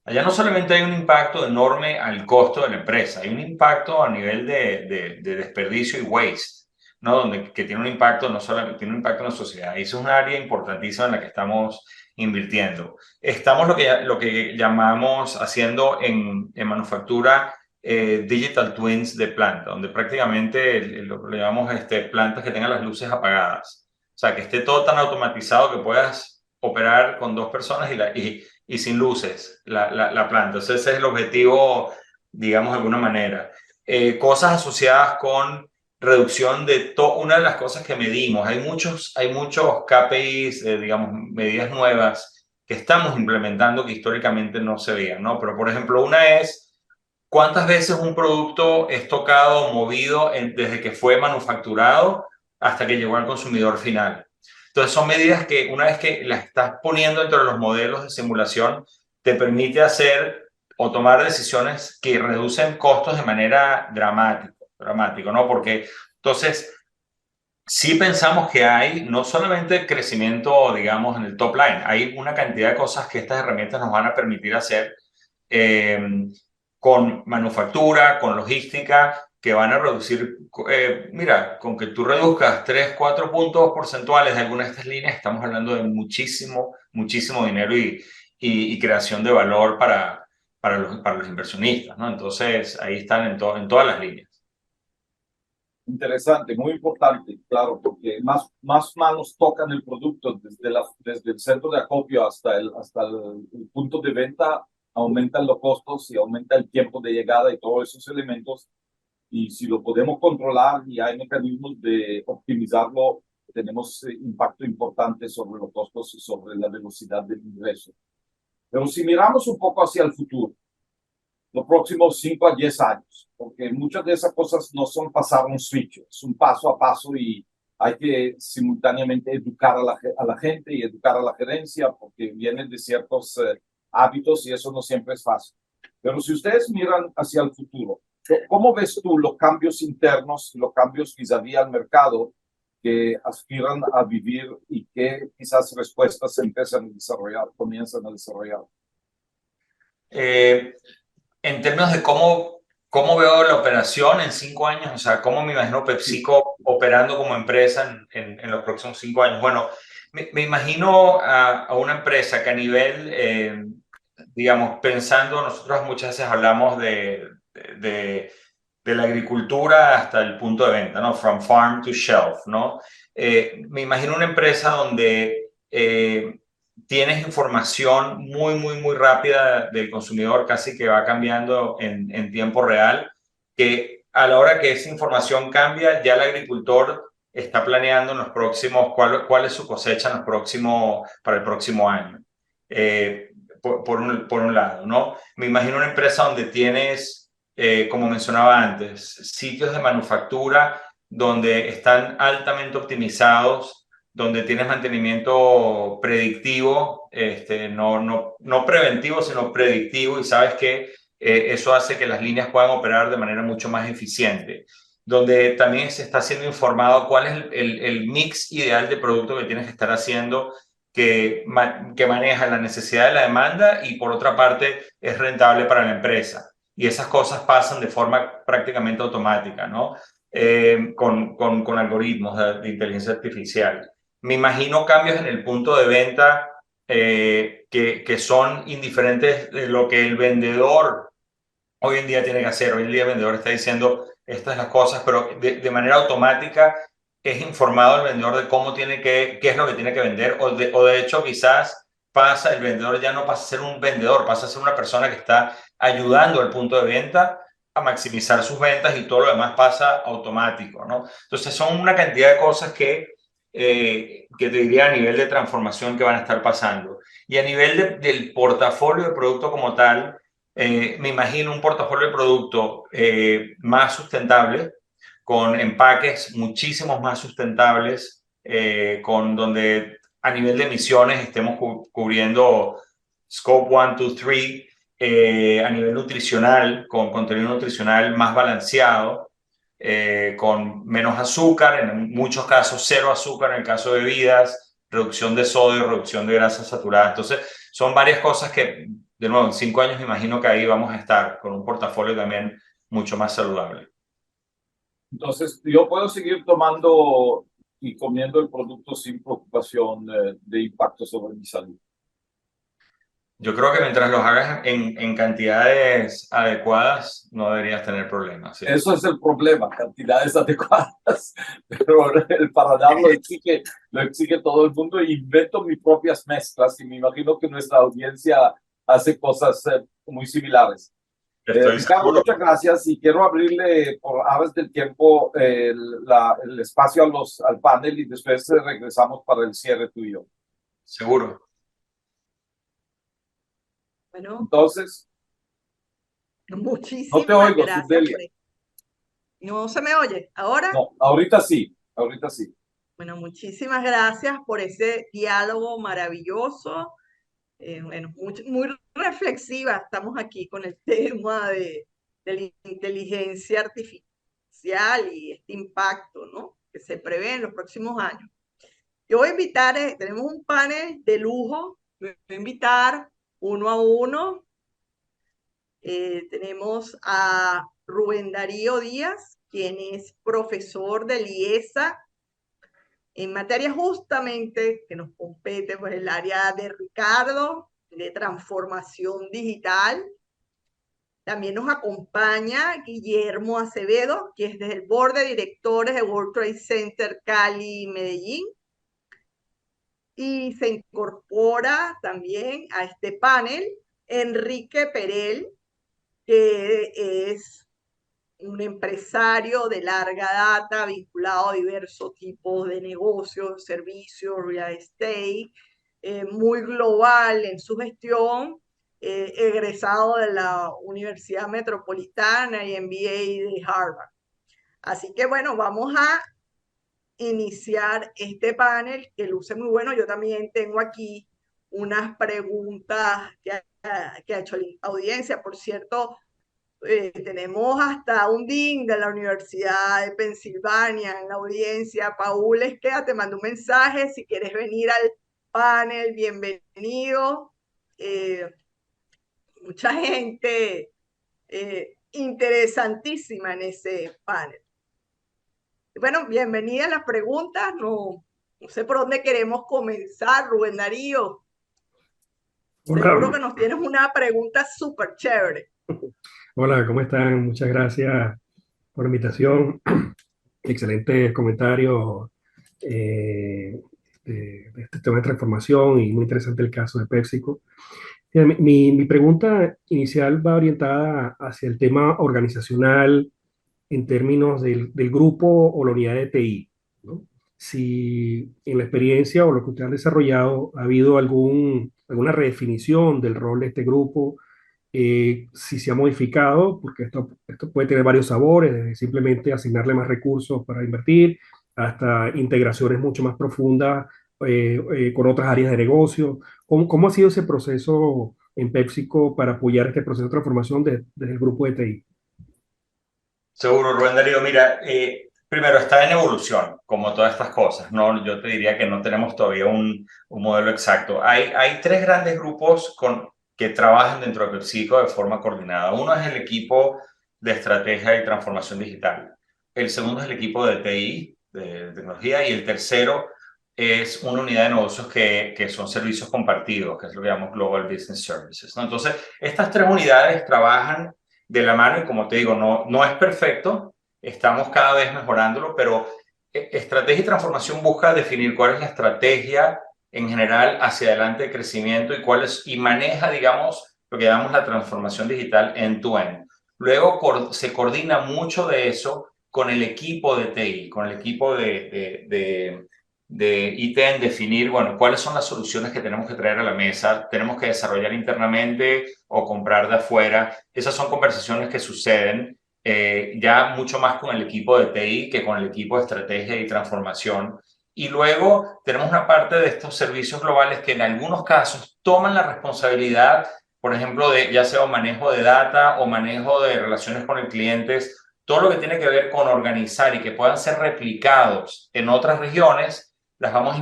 Allá no solamente hay un impacto enorme al costo de la empresa, hay un impacto a nivel de desperdicio y waste, ¿no? Que tiene un impacto, no solamente tiene un impacto en la sociedad. Y eso es un área importantísima en la que estamos invirtiendo. Estamos lo que llamamos haciendo en manufactura digital twins de planta, donde prácticamente lo llamamos plantas que tengan las luces apagadas. sea, que esté todo tan automatizado que puedas operar con 2 personas y sin luces la planta. Entonces ese es el objetivo, digamos, de alguna manera. Cosas asociadas con reducción de una de las cosas que medimos. Hay muchos KPIs, digamos, medidas nuevas que estamos implementando que históricamente no se veían, ¿no? Pero, por ejemplo, una es cuántas veces un producto es tocado o movido desde que fue manufacturado hasta que llegó al consumidor final. Entonces, son medidas que una vez que las estás poniendo entre los modelos de simulación, te permite hacer o tomar decisiones que reducen costos de manera dramático, ¿no? Porque entonces sí pensamos que hay no solamente crecimiento, digamos, en el top line, hay una cantidad de cosas que estas herramientas nos van a permitir hacer con manufactura, con logística, que van a reducir, mira, con que tú reduzcas 3, 4 puntos porcentuales de alguna de estas líneas, estamos hablando de muchísimo dinero y creación de valor para los inversionistas, ¿no? Entonces, ahí están en todas las líneas. Interesante, muy importante, claro, porque más manos tocan el producto desde el centro de acopio hasta el punto de venta, aumentan los costos y aumenta el tiempo de llegada y todos esos elementos. Y si lo podemos controlar y hay mecanismos de optimizarlo, tenemos impacto importante sobre los costos y sobre la velocidad del ingreso. Pero si miramos un poco hacia el futuro, los próximos 5 a 10 años, porque muchas de esas cosas no son pasar un switch, es un paso a paso y hay que simultáneamente educar a la gente y educar a la gerencia porque vienen de ciertos hábitos y eso no siempre es fácil. Pero si ustedes miran hacia el futuro, ¿cómo ves tú los cambios internos, los cambios vis-a-vis al mercado que aspiran a vivir y qué quizás respuestas comienzan a desarrollar? En términos de cómo veo la operación en 5 años, o sea, cómo me imagino PepsiCo operando como empresa en los próximos 5 años. Bueno, me imagino a una empresa que a nivel, digamos, pensando, nosotros muchas veces hablamos de la agricultura hasta el punto de venta, ¿no? From farm to shelf, ¿no? Me imagino una empresa donde tienes información muy rápida del consumidor, casi que va cambiando en tiempo real, que a la hora que esa información cambia, ya el agricultor está planeando en los próximos, cuál es su cosecha para el próximo año. Por un lado, ¿no? Me imagino una empresa donde tienes, como mencionaba antes, sitios de manufactura donde están altamente optimizados, donde tienes mantenimiento predictivo, no preventivo, sino predictivo, y sabes que eso hace que las líneas puedan operar de manera mucho más eficiente. Donde también se está siendo informado cuál es el mix ideal de producto que tienes que estar haciendo, que maneja la necesidad de la demanda y por otra parte es rentable para la empresa. Y esas cosas pasan de forma prácticamente automática, ¿no? Con algoritmos de inteligencia artificial. Me imagino cambios en el punto de venta que son indiferentes de lo que el vendedor hoy en día tiene que hacer. Hoy en día el vendedor está diciendo estas las cosas, pero de manera automática es informado el vendedor de qué es lo que tiene que vender, o de hecho quizás el vendedor ya no pasa a ser un vendedor, pasa a ser una persona que está ayudando al punto de venta a maximizar sus ventas y todo lo demás pasa automático, ¿no? Entonces son una cantidad de cosas que te diría a nivel de transformación que van a estar pasando. Y a nivel del portafolio de producto como tal, me imagino un portafolio de producto más sustentable, con empaques muchísimos más sustentables, donde a nivel de emisiones estemos cubriendo Scope 1, 2, 3, a nivel nutricional, con contenido nutricional más balanceado, con menos azúcar, en muchos casos 0 azúcar en el caso de bebidas, reducción de sodio, reducción de grasas saturadas. Entonces, son varias cosas que, de nuevo, en 5 años me imagino que ahí vamos a estar con un portafolio también mucho más saludable. Entonces, yo puedo seguir tomando y comiendo el producto sin preocupación de impacto sobre mi salud. Yo creo que mientras los hagas en cantidades adecuadas, no deberías tener problemas. ¿Sí? Eso es el problema, cantidades adecuadas, pero el paladar lo exige todo el mundo. Invento mis propias mezclas y me imagino que nuestra audiencia hace cosas muy similares. Ricardo, muchas gracias y quiero abrirle por aves del tiempo el espacio al panel y después regresamos para el cierre tuyo. Seguro. Bueno, entonces, muchísimas no te oigo, gracias. Subdelia. ¿No se me oye ahora? No, ahorita sí, ahorita sí. Bueno, muchísimas gracias por ese diálogo maravilloso. Bueno, muy reflexiva estamos aquí con el tema de la inteligencia artificial y este impacto, ¿no?, que se prevé en los próximos años. Yo voy a invitar, tenemos un panel de lujo, voy a invitar uno a uno. Tenemos a Rubén Darío Díaz, quien es profesor de IESA en materia justamente que nos compete, pues el área de Ricardo, de transformación digital. También nos acompaña Guillermo Acevedo, que es del Board de Directores de World Trade Center Cali y Medellín. Y se incorpora también a este panel Enrique Perel, que es un empresario de larga data vinculado a diversos tipos de negocios, servicios, real estate, muy global en su gestión, egresado de la Universidad Metropolitana y MBA de Harvard. Así que bueno, vamos a iniciar este panel que luce muy bueno. Yo también tengo aquí unas preguntas que ha hecho la audiencia. Por cierto, tenemos hasta un dean de la Universidad de Pensilvania en la audiencia. Paul Esqueda, te mando un mensaje. Si quieres venir al panel, bienvenido. Mucha gente interesantísima en ese panel. Bueno, bienvenida a las preguntas. No sé por dónde queremos comenzar, Rubén Darío. Hola. Seguro que nos tienes una pregunta súper chévere. Hola, ¿cómo están? Muchas gracias por la invitación. Excelentes comentarios de este tema de transformación y muy interesante el caso de PepsiCo. Mi pregunta inicial va orientada hacia el tema organizacional en términos del grupo o la unidad de TI, ¿no? Si en la experiencia o lo que ustedes han desarrollado ha habido alguna redefinición del rol de este grupo, si se ha modificado, porque esto puede tener varios sabores, desde simplemente asignarle más recursos para invertir, hasta integraciones mucho más profundas con otras áreas de negocio. ¿Cómo ha sido ese proceso en PepsiCo para apoyar este proceso de transformación desde el grupo de TI? Seguro, Rubén Darío. Mira, primero está en evolución, como todas estas cosas, ¿no? Yo te diría que no tenemos todavía un modelo exacto. Hay tres grandes grupos que trabajan dentro de PepsiCo de forma coordinada. Uno es el equipo de estrategia y transformación digital. El segundo es el equipo de TI, de tecnología, y el tercero es una unidad de negocios que son servicios compartidos, que es lo que llamamos Global Business Services, ¿no? Entonces, estas tres unidades trabajan de la mano y, como te digo, no es perfecto, estamos cada vez mejorándolo, pero estrategia y transformación busca definir cuál es la estrategia en general hacia adelante de crecimiento y maneja, digamos, lo que llamamos la transformación digital end-to-end. Luego se coordina mucho de eso con el equipo de TI, con el equipo de IT en definir, bueno, cuáles son las soluciones que tenemos que traer a la mesa, tenemos que desarrollar internamente o comprar de afuera. Esas son conversaciones que suceden ya mucho más con el equipo de TI que con el equipo de estrategia y transformación. Y luego tenemos una parte de estos servicios globales que en algunos casos toman la responsabilidad, por ejemplo, de ya sea un manejo de data o manejo de relaciones con el cliente, todo lo que tiene que ver con organizar y que puedan ser replicados en otras regiones, las vamos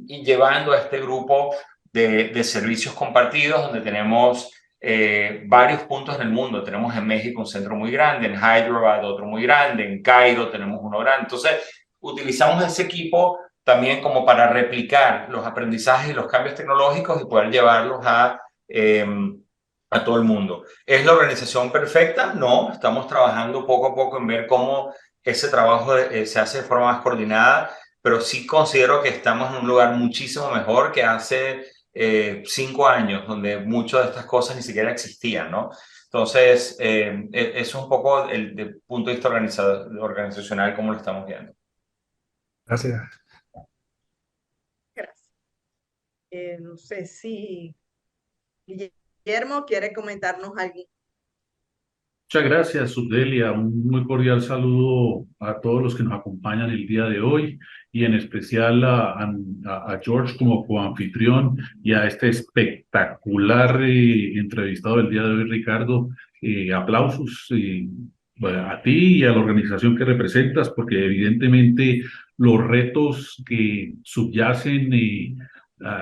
llevando a este grupo de servicios compartidos, donde tenemos varios puntos en el mundo. Tenemos en México un centro muy grande, en Hyderabad otro muy grande, en Cairo tenemos uno grande. Entonces, utilizamos ese equipo también como para replicar los aprendizajes y los cambios tecnológicos y poder llevarlos a a todo el mundo. ¿Es la organización perfecta? No, estamos trabajando poco a poco en ver cómo ese trabajo se hace de forma más coordinada, pero sí considero que estamos en un lugar muchísimo mejor que hace 5 años, donde muchas de estas cosas ni siquiera existían, ¿no? Entonces, eso es un poco el punto de vista organizacional, cómo lo estamos viendo. Gracias. Gracias. No sé si Guillermo quiere comentarnos algo. Muchas gracias, Subdelia. Un muy cordial saludo a todos los que nos acompañan el día de hoy y en especial a George como coanfitrión y a este espectacular entrevistado del día de hoy, Ricardo. Aplausos bueno, a ti y a la organización que representas, porque evidentemente los retos que subyacen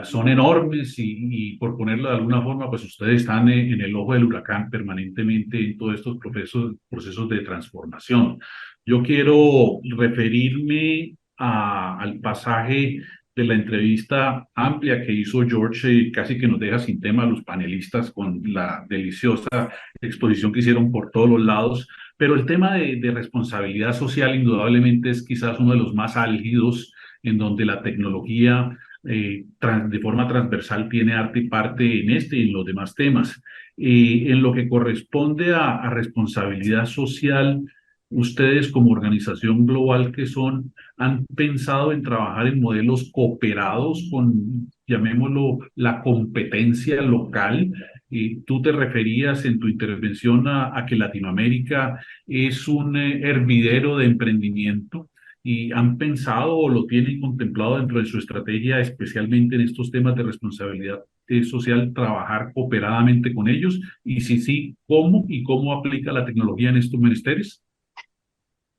son enormes y por ponerlo de alguna forma, pues ustedes están en el ojo del huracán permanentemente en todos estos procesos de transformación. Yo quiero referirme al pasaje de la entrevista amplia que hizo George, casi que nos deja sin tema a los panelistas con la deliciosa exposición que hicieron por todos los lados, pero el tema de responsabilidad social indudablemente es quizás uno de los más álgidos en donde la tecnología de forma transversal tiene arte y parte en este y en los demás temas. En lo que corresponde a responsabilidad social, ustedes como organización global que son, ¿han pensado en trabajar en modelos cooperados con, llamémoslo, la competencia local? Y tú te referías en tu intervención a que Latinoamérica es un hervidero de emprendimiento. ¿Y han pensado o lo tienen contemplado dentro de su estrategia, especialmente en estos temas de responsabilidad social, trabajar cooperadamente con ellos? Y si sí, ¿cómo y cómo aplica la tecnología en estos menesteres?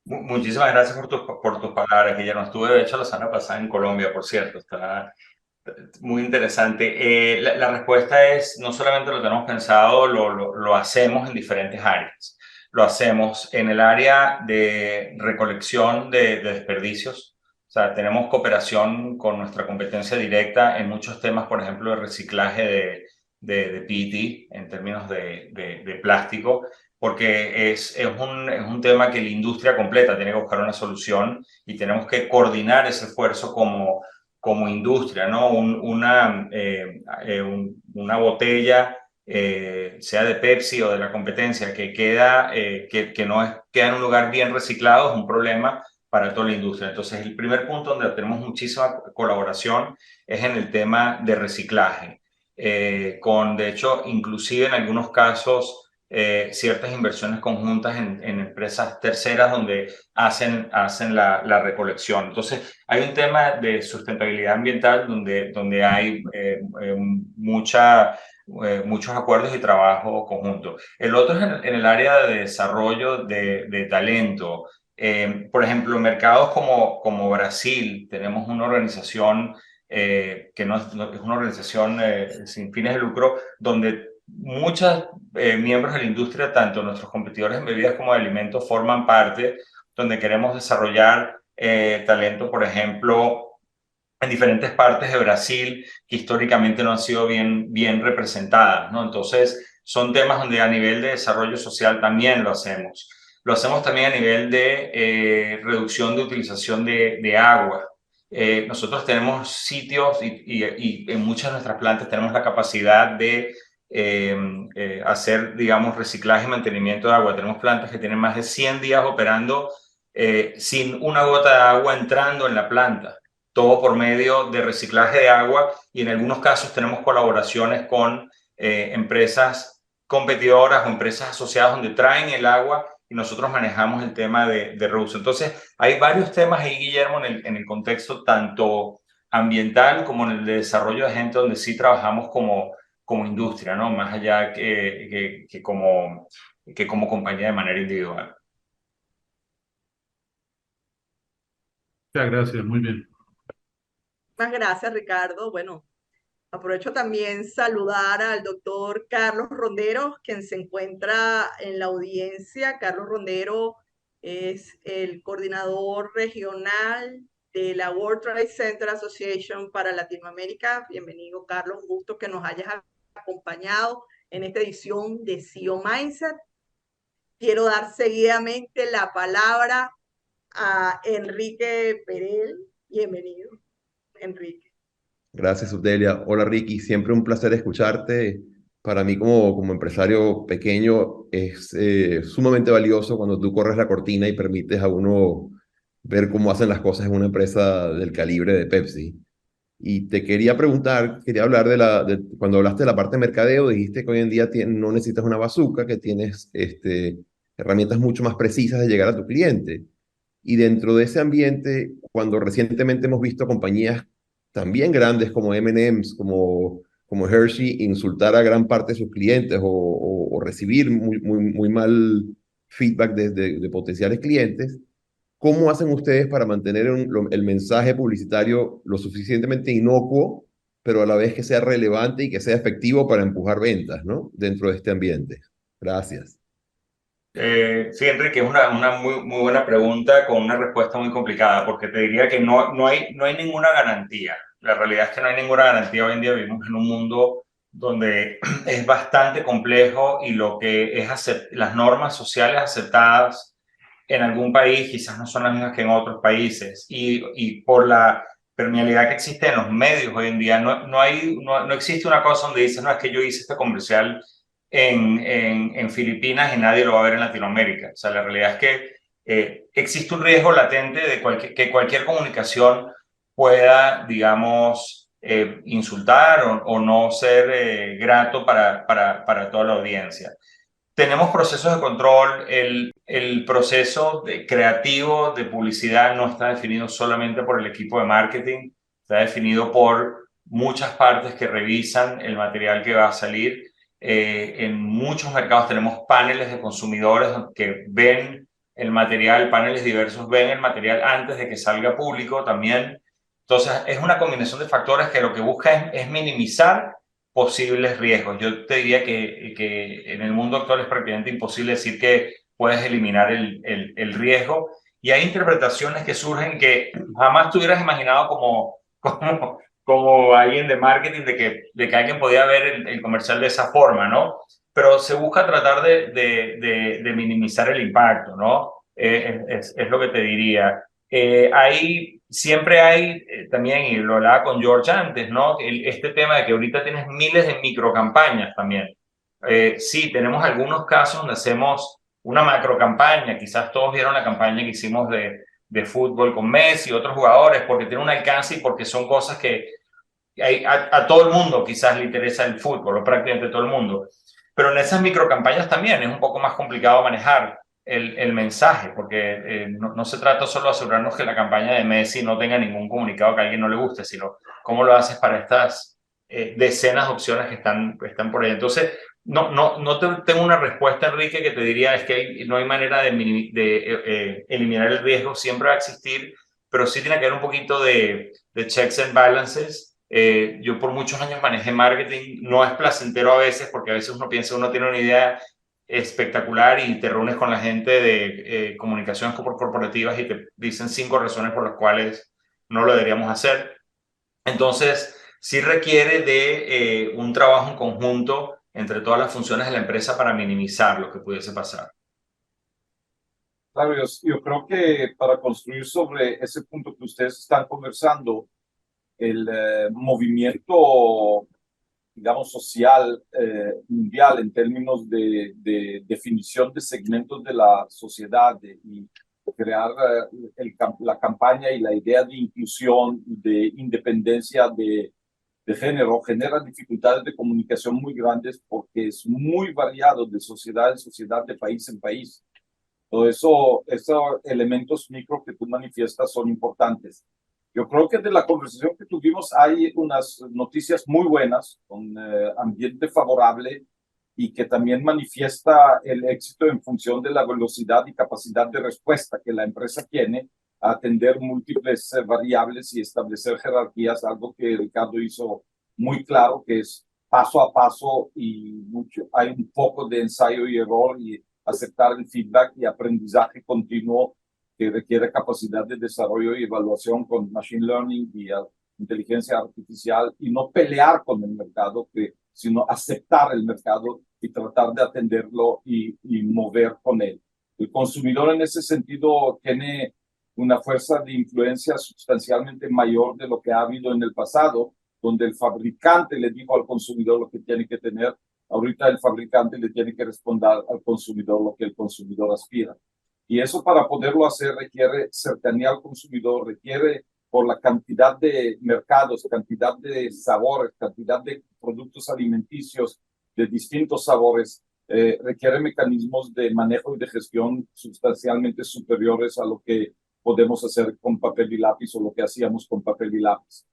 Muchísimas gracias por tus palabras, Guillermo. Estuve, de hecho, la semana pasada en Colombia, por cierto. Está muy interesante. La respuesta es, no solamente lo tenemos pensado, lo hacemos en diferentes áreas. Lo hacemos en el área de recolección de desperdicios. O sea, tenemos cooperación con nuestra competencia directa en muchos temas, por ejemplo, de reciclaje de PET en términos de plástico, porque es un tema que la industria completa tiene que buscar una solución y tenemos que coordinar ese esfuerzo como industria, ¿no? Una botella, sea de Pepsi o de la competencia, que queda en un lugar bien reciclado, es un problema para toda la industria. Entonces, el primer punto donde tenemos muchísima colaboración es en el tema de reciclaje, de hecho, inclusive en algunos casos, ciertas inversiones conjuntas en empresas terceras donde hacen la recolección. Entonces, hay un tema de sustentabilidad ambiental donde hay muchos acuerdos y trabajo conjunto. El otro es en el área de desarrollo de talento. Por ejemplo, en mercados como Brasil, tenemos una organización que no es una organización sin fines de lucro, donde muchos miembros de la industria, tanto nuestros competidores en bebidas como de alimentos, forman parte, donde queremos desarrollar talento, por ejemplo, en diferentes partes de Brasil que históricamente no han sido bien representadas, ¿no? Entonces, son temas donde a nivel de desarrollo social también lo hacemos. Lo hacemos también a nivel de reducción de utilización de agua. Nosotros tenemos sitios y en muchas de nuestras plantas tenemos la capacidad de hacer, digamos, reciclaje y mantenimiento de agua. Tenemos plantas que tienen más de 100 días operando sin una gota de agua entrando en la planta, todo por medio de reciclaje de agua, y en algunos casos tenemos colaboraciones con empresas competidoras o empresas asociadas donde traen el agua y nosotros manejamos el tema de reuso. Entonces, hay varios temas ahí, Guillermo, en el contexto tanto ambiental como en el de desarrollo de gente, donde sí trabajamos como industria, ¿no? Más allá que como compañía de manera individual. Muchas gracias, muy bien. Muchas gracias, Ricardo. Bueno, aprovecho también saludar al doctor Carlos Rondero, quien se encuentra en la audiencia. Carlos Rondero es el coordinador regional de la World Trade Center Association para Latinoamérica. Bienvenido, Carlos. Un gusto que nos hayas acompañado en esta edición de CEO Mindset. Quiero dar seguidamente la palabra a Enrique Perel. Bienvenido, Enrique. Gracias, Subdelia. Hola, Ricky. Siempre un placer escucharte. Para mí, como empresario pequeño, es sumamente valioso cuando tú corres la cortina y permites a uno ver cómo hacen las cosas en una empresa del calibre de Pepsi. Y te quería preguntar, quería hablar cuando hablaste de la parte de mercadeo, dijiste que hoy en día no necesitas una bazooka, que tienes herramientas mucho más precisas de llegar a tu cliente. Y dentro de ese ambiente, cuando recientemente hemos visto compañías también grandes como M&M's, como Hershey, insultar a gran parte de sus clientes o recibir muy mal feedback de potenciales clientes, ¿cómo hacen ustedes para mantener el mensaje publicitario lo suficientemente inocuo, pero a la vez que sea relevante y que sea efectivo para empujar ventas, ¿no? Dentro de este ambiente. Gracias. Sí, Enrique, es una muy buena pregunta con una respuesta muy complicada, porque te diría que no hay ninguna garantía. La realidad es que no hay ninguna garantía. Hoy en día vivimos en un mundo donde es bastante complejo y lo que es las normas sociales aceptadas en algún país quizás no son las mismas que en otros países. Y por la permeabilidad que existe en los medios hoy en día, no existe una cosa donde dices, no, es que yo hice este comercial en Filipinas y nadie lo va a ver en Latinoamérica. O sea, la realidad es que existe un riesgo latente de que cualquier comunicación pueda, digamos, insultar o no ser grato para toda la audiencia. Tenemos procesos de control. El proceso creativo de publicidad no está definido solamente por el equipo de marketing, está definido por muchas partes que revisan el material que va a salir. En muchos mercados tenemos paneles de consumidores que ven el material, paneles diversos ven el material antes de que salga público también. Entonces, es una combinación de factores que lo que busca es minimizar posibles riesgos. Yo te diría que en el mundo actual es prácticamente imposible decir que puedes eliminar el riesgo. Y hay interpretaciones que surgen que jamás te hubieras imaginado como alguien de marketing, de que alguien podía ver el comercial de esa forma, ¿no? Pero se busca tratar de minimizar el impacto, ¿no? Es lo que te diría. Siempre hay también, y lo hablaba con George antes, ¿no? Este tema de que ahorita tienes miles de microcampañas también. Sí, tenemos algunos casos donde hacemos una macrocampaña. Quizás todos vieron la campaña que hicimos de fútbol con Messi y otros jugadores, porque tiene un alcance y porque son cosas que a todo el mundo quizás le interesa el fútbol, o prácticamente todo el mundo. Pero en esas microcampañas también es un poco más complicado manejar el mensaje, porque no se trata solo de asegurarnos que la campaña de Messi no tenga ningún comunicado que a alguien no le guste, sino cómo lo haces para estas decenas de opciones que están por ahí. Entonces, no tengo una respuesta, Enrique, que te diría es que no hay manera de eliminar el riesgo, siempre va a existir, pero sí tiene que haber un poquito de checks and balances. Yo por muchos años manejé marketing, no es placentero a veces, porque a veces uno piensa, uno tiene una idea espectacular y te reúnes con la gente de comunicaciones corporativas y te dicen 5 razones por las cuales no lo deberíamos hacer. Entonces, sí requiere de un trabajo en conjunto entre todas las funciones de la empresa para minimizar lo que pudiese pasar. Claro, yo creo que para construir sobre ese punto que ustedes están conversando, el movimiento, digamos, social mundial en términos de definición de segmentos de la sociedad y crear la campaña y la idea de inclusión, de independencia de género, genera dificultades de comunicación muy grandes porque es muy variado de sociedad en sociedad, de país en país. Todo esos elementos micro que tú manifiestas son importantes. Yo creo que de la conversación que tuvimos hay unas noticias muy buenas, con ambiente favorable y que también manifiesta el éxito en función de la velocidad y capacidad de respuesta que la empresa tiene a atender múltiples variables y establecer jerarquías, algo que Ricardo hizo muy claro, que es paso a paso y hay un poco de ensayo y error y aceptar el feedback y aprendizaje continuo que requiere capacidad de desarrollo y evaluación con machine learning y inteligencia artificial y no pelear con el mercado, que sino aceptar el mercado y tratar de atenderlo y mover con él. El consumidor en ese sentido tiene una fuerza de influencia sustancialmente mayor de lo que ha habido en el pasado, donde el fabricante le dijo al consumidor lo que tiene que tener. Ahorita el fabricante le tiene que responder al consumidor lo que el consumidor aspira. Y eso, para poderlo hacer, requiere cercanía al consumidor, requiere, por la cantidad de mercados, cantidad de sabores, cantidad de productos alimenticios de distintos sabores, requiere mecanismos de manejo y de gestión sustancialmente superiores a lo que podemos hacer con papel y lápiz o lo que hacíamos con papel y lápiz.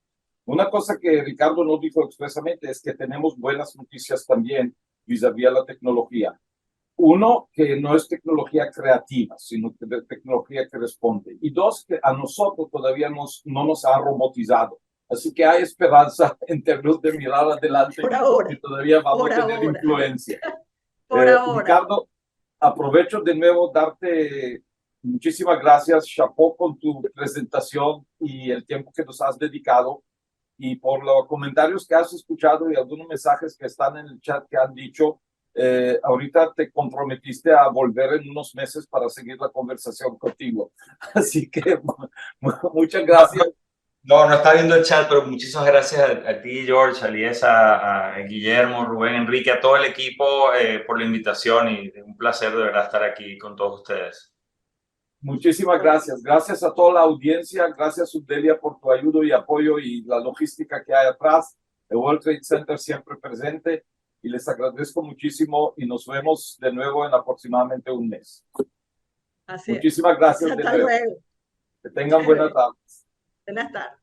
Una cosa que Ricardo no dijo expresamente es que tenemos buenas noticias también vis-a-vis a la tecnología. Uno, que no es tecnología creativa, sino que es tecnología que responde. Y dos, que a nosotros todavía no nos ha robotizado. Así que hay esperanza en términos de mirar adelante, Por ahora, que todavía vamos a tener influencia. Ricardo, aprovecho de nuevo darte muchísimas gracias, chapeau con tu presentación y el tiempo que nos has dedicado, y por los comentarios que has escuchado y algunos mensajes que están en el chat que han dicho. Ahorita te comprometiste a volver en unos meses para seguir la conversación contigo. Así que muchas gracias. No está viendo el chat, pero muchísimas gracias a ti, George, a Liesa, a Guillermo, Rubén, Enrique, a todo el equipo por la invitación, y un placer de verdad estar aquí con todos ustedes. Muchísimas gracias. Gracias a toda la audiencia. Gracias, Subdelia, por tu ayuda y apoyo y la logística que hay atrás. El World Trade Center siempre presente. Y les agradezco muchísimo y nos vemos de nuevo en aproximadamente un mes. Así Muchísimas gracias. Hasta luego. Que tengan buenas tardes. Buenas tardes.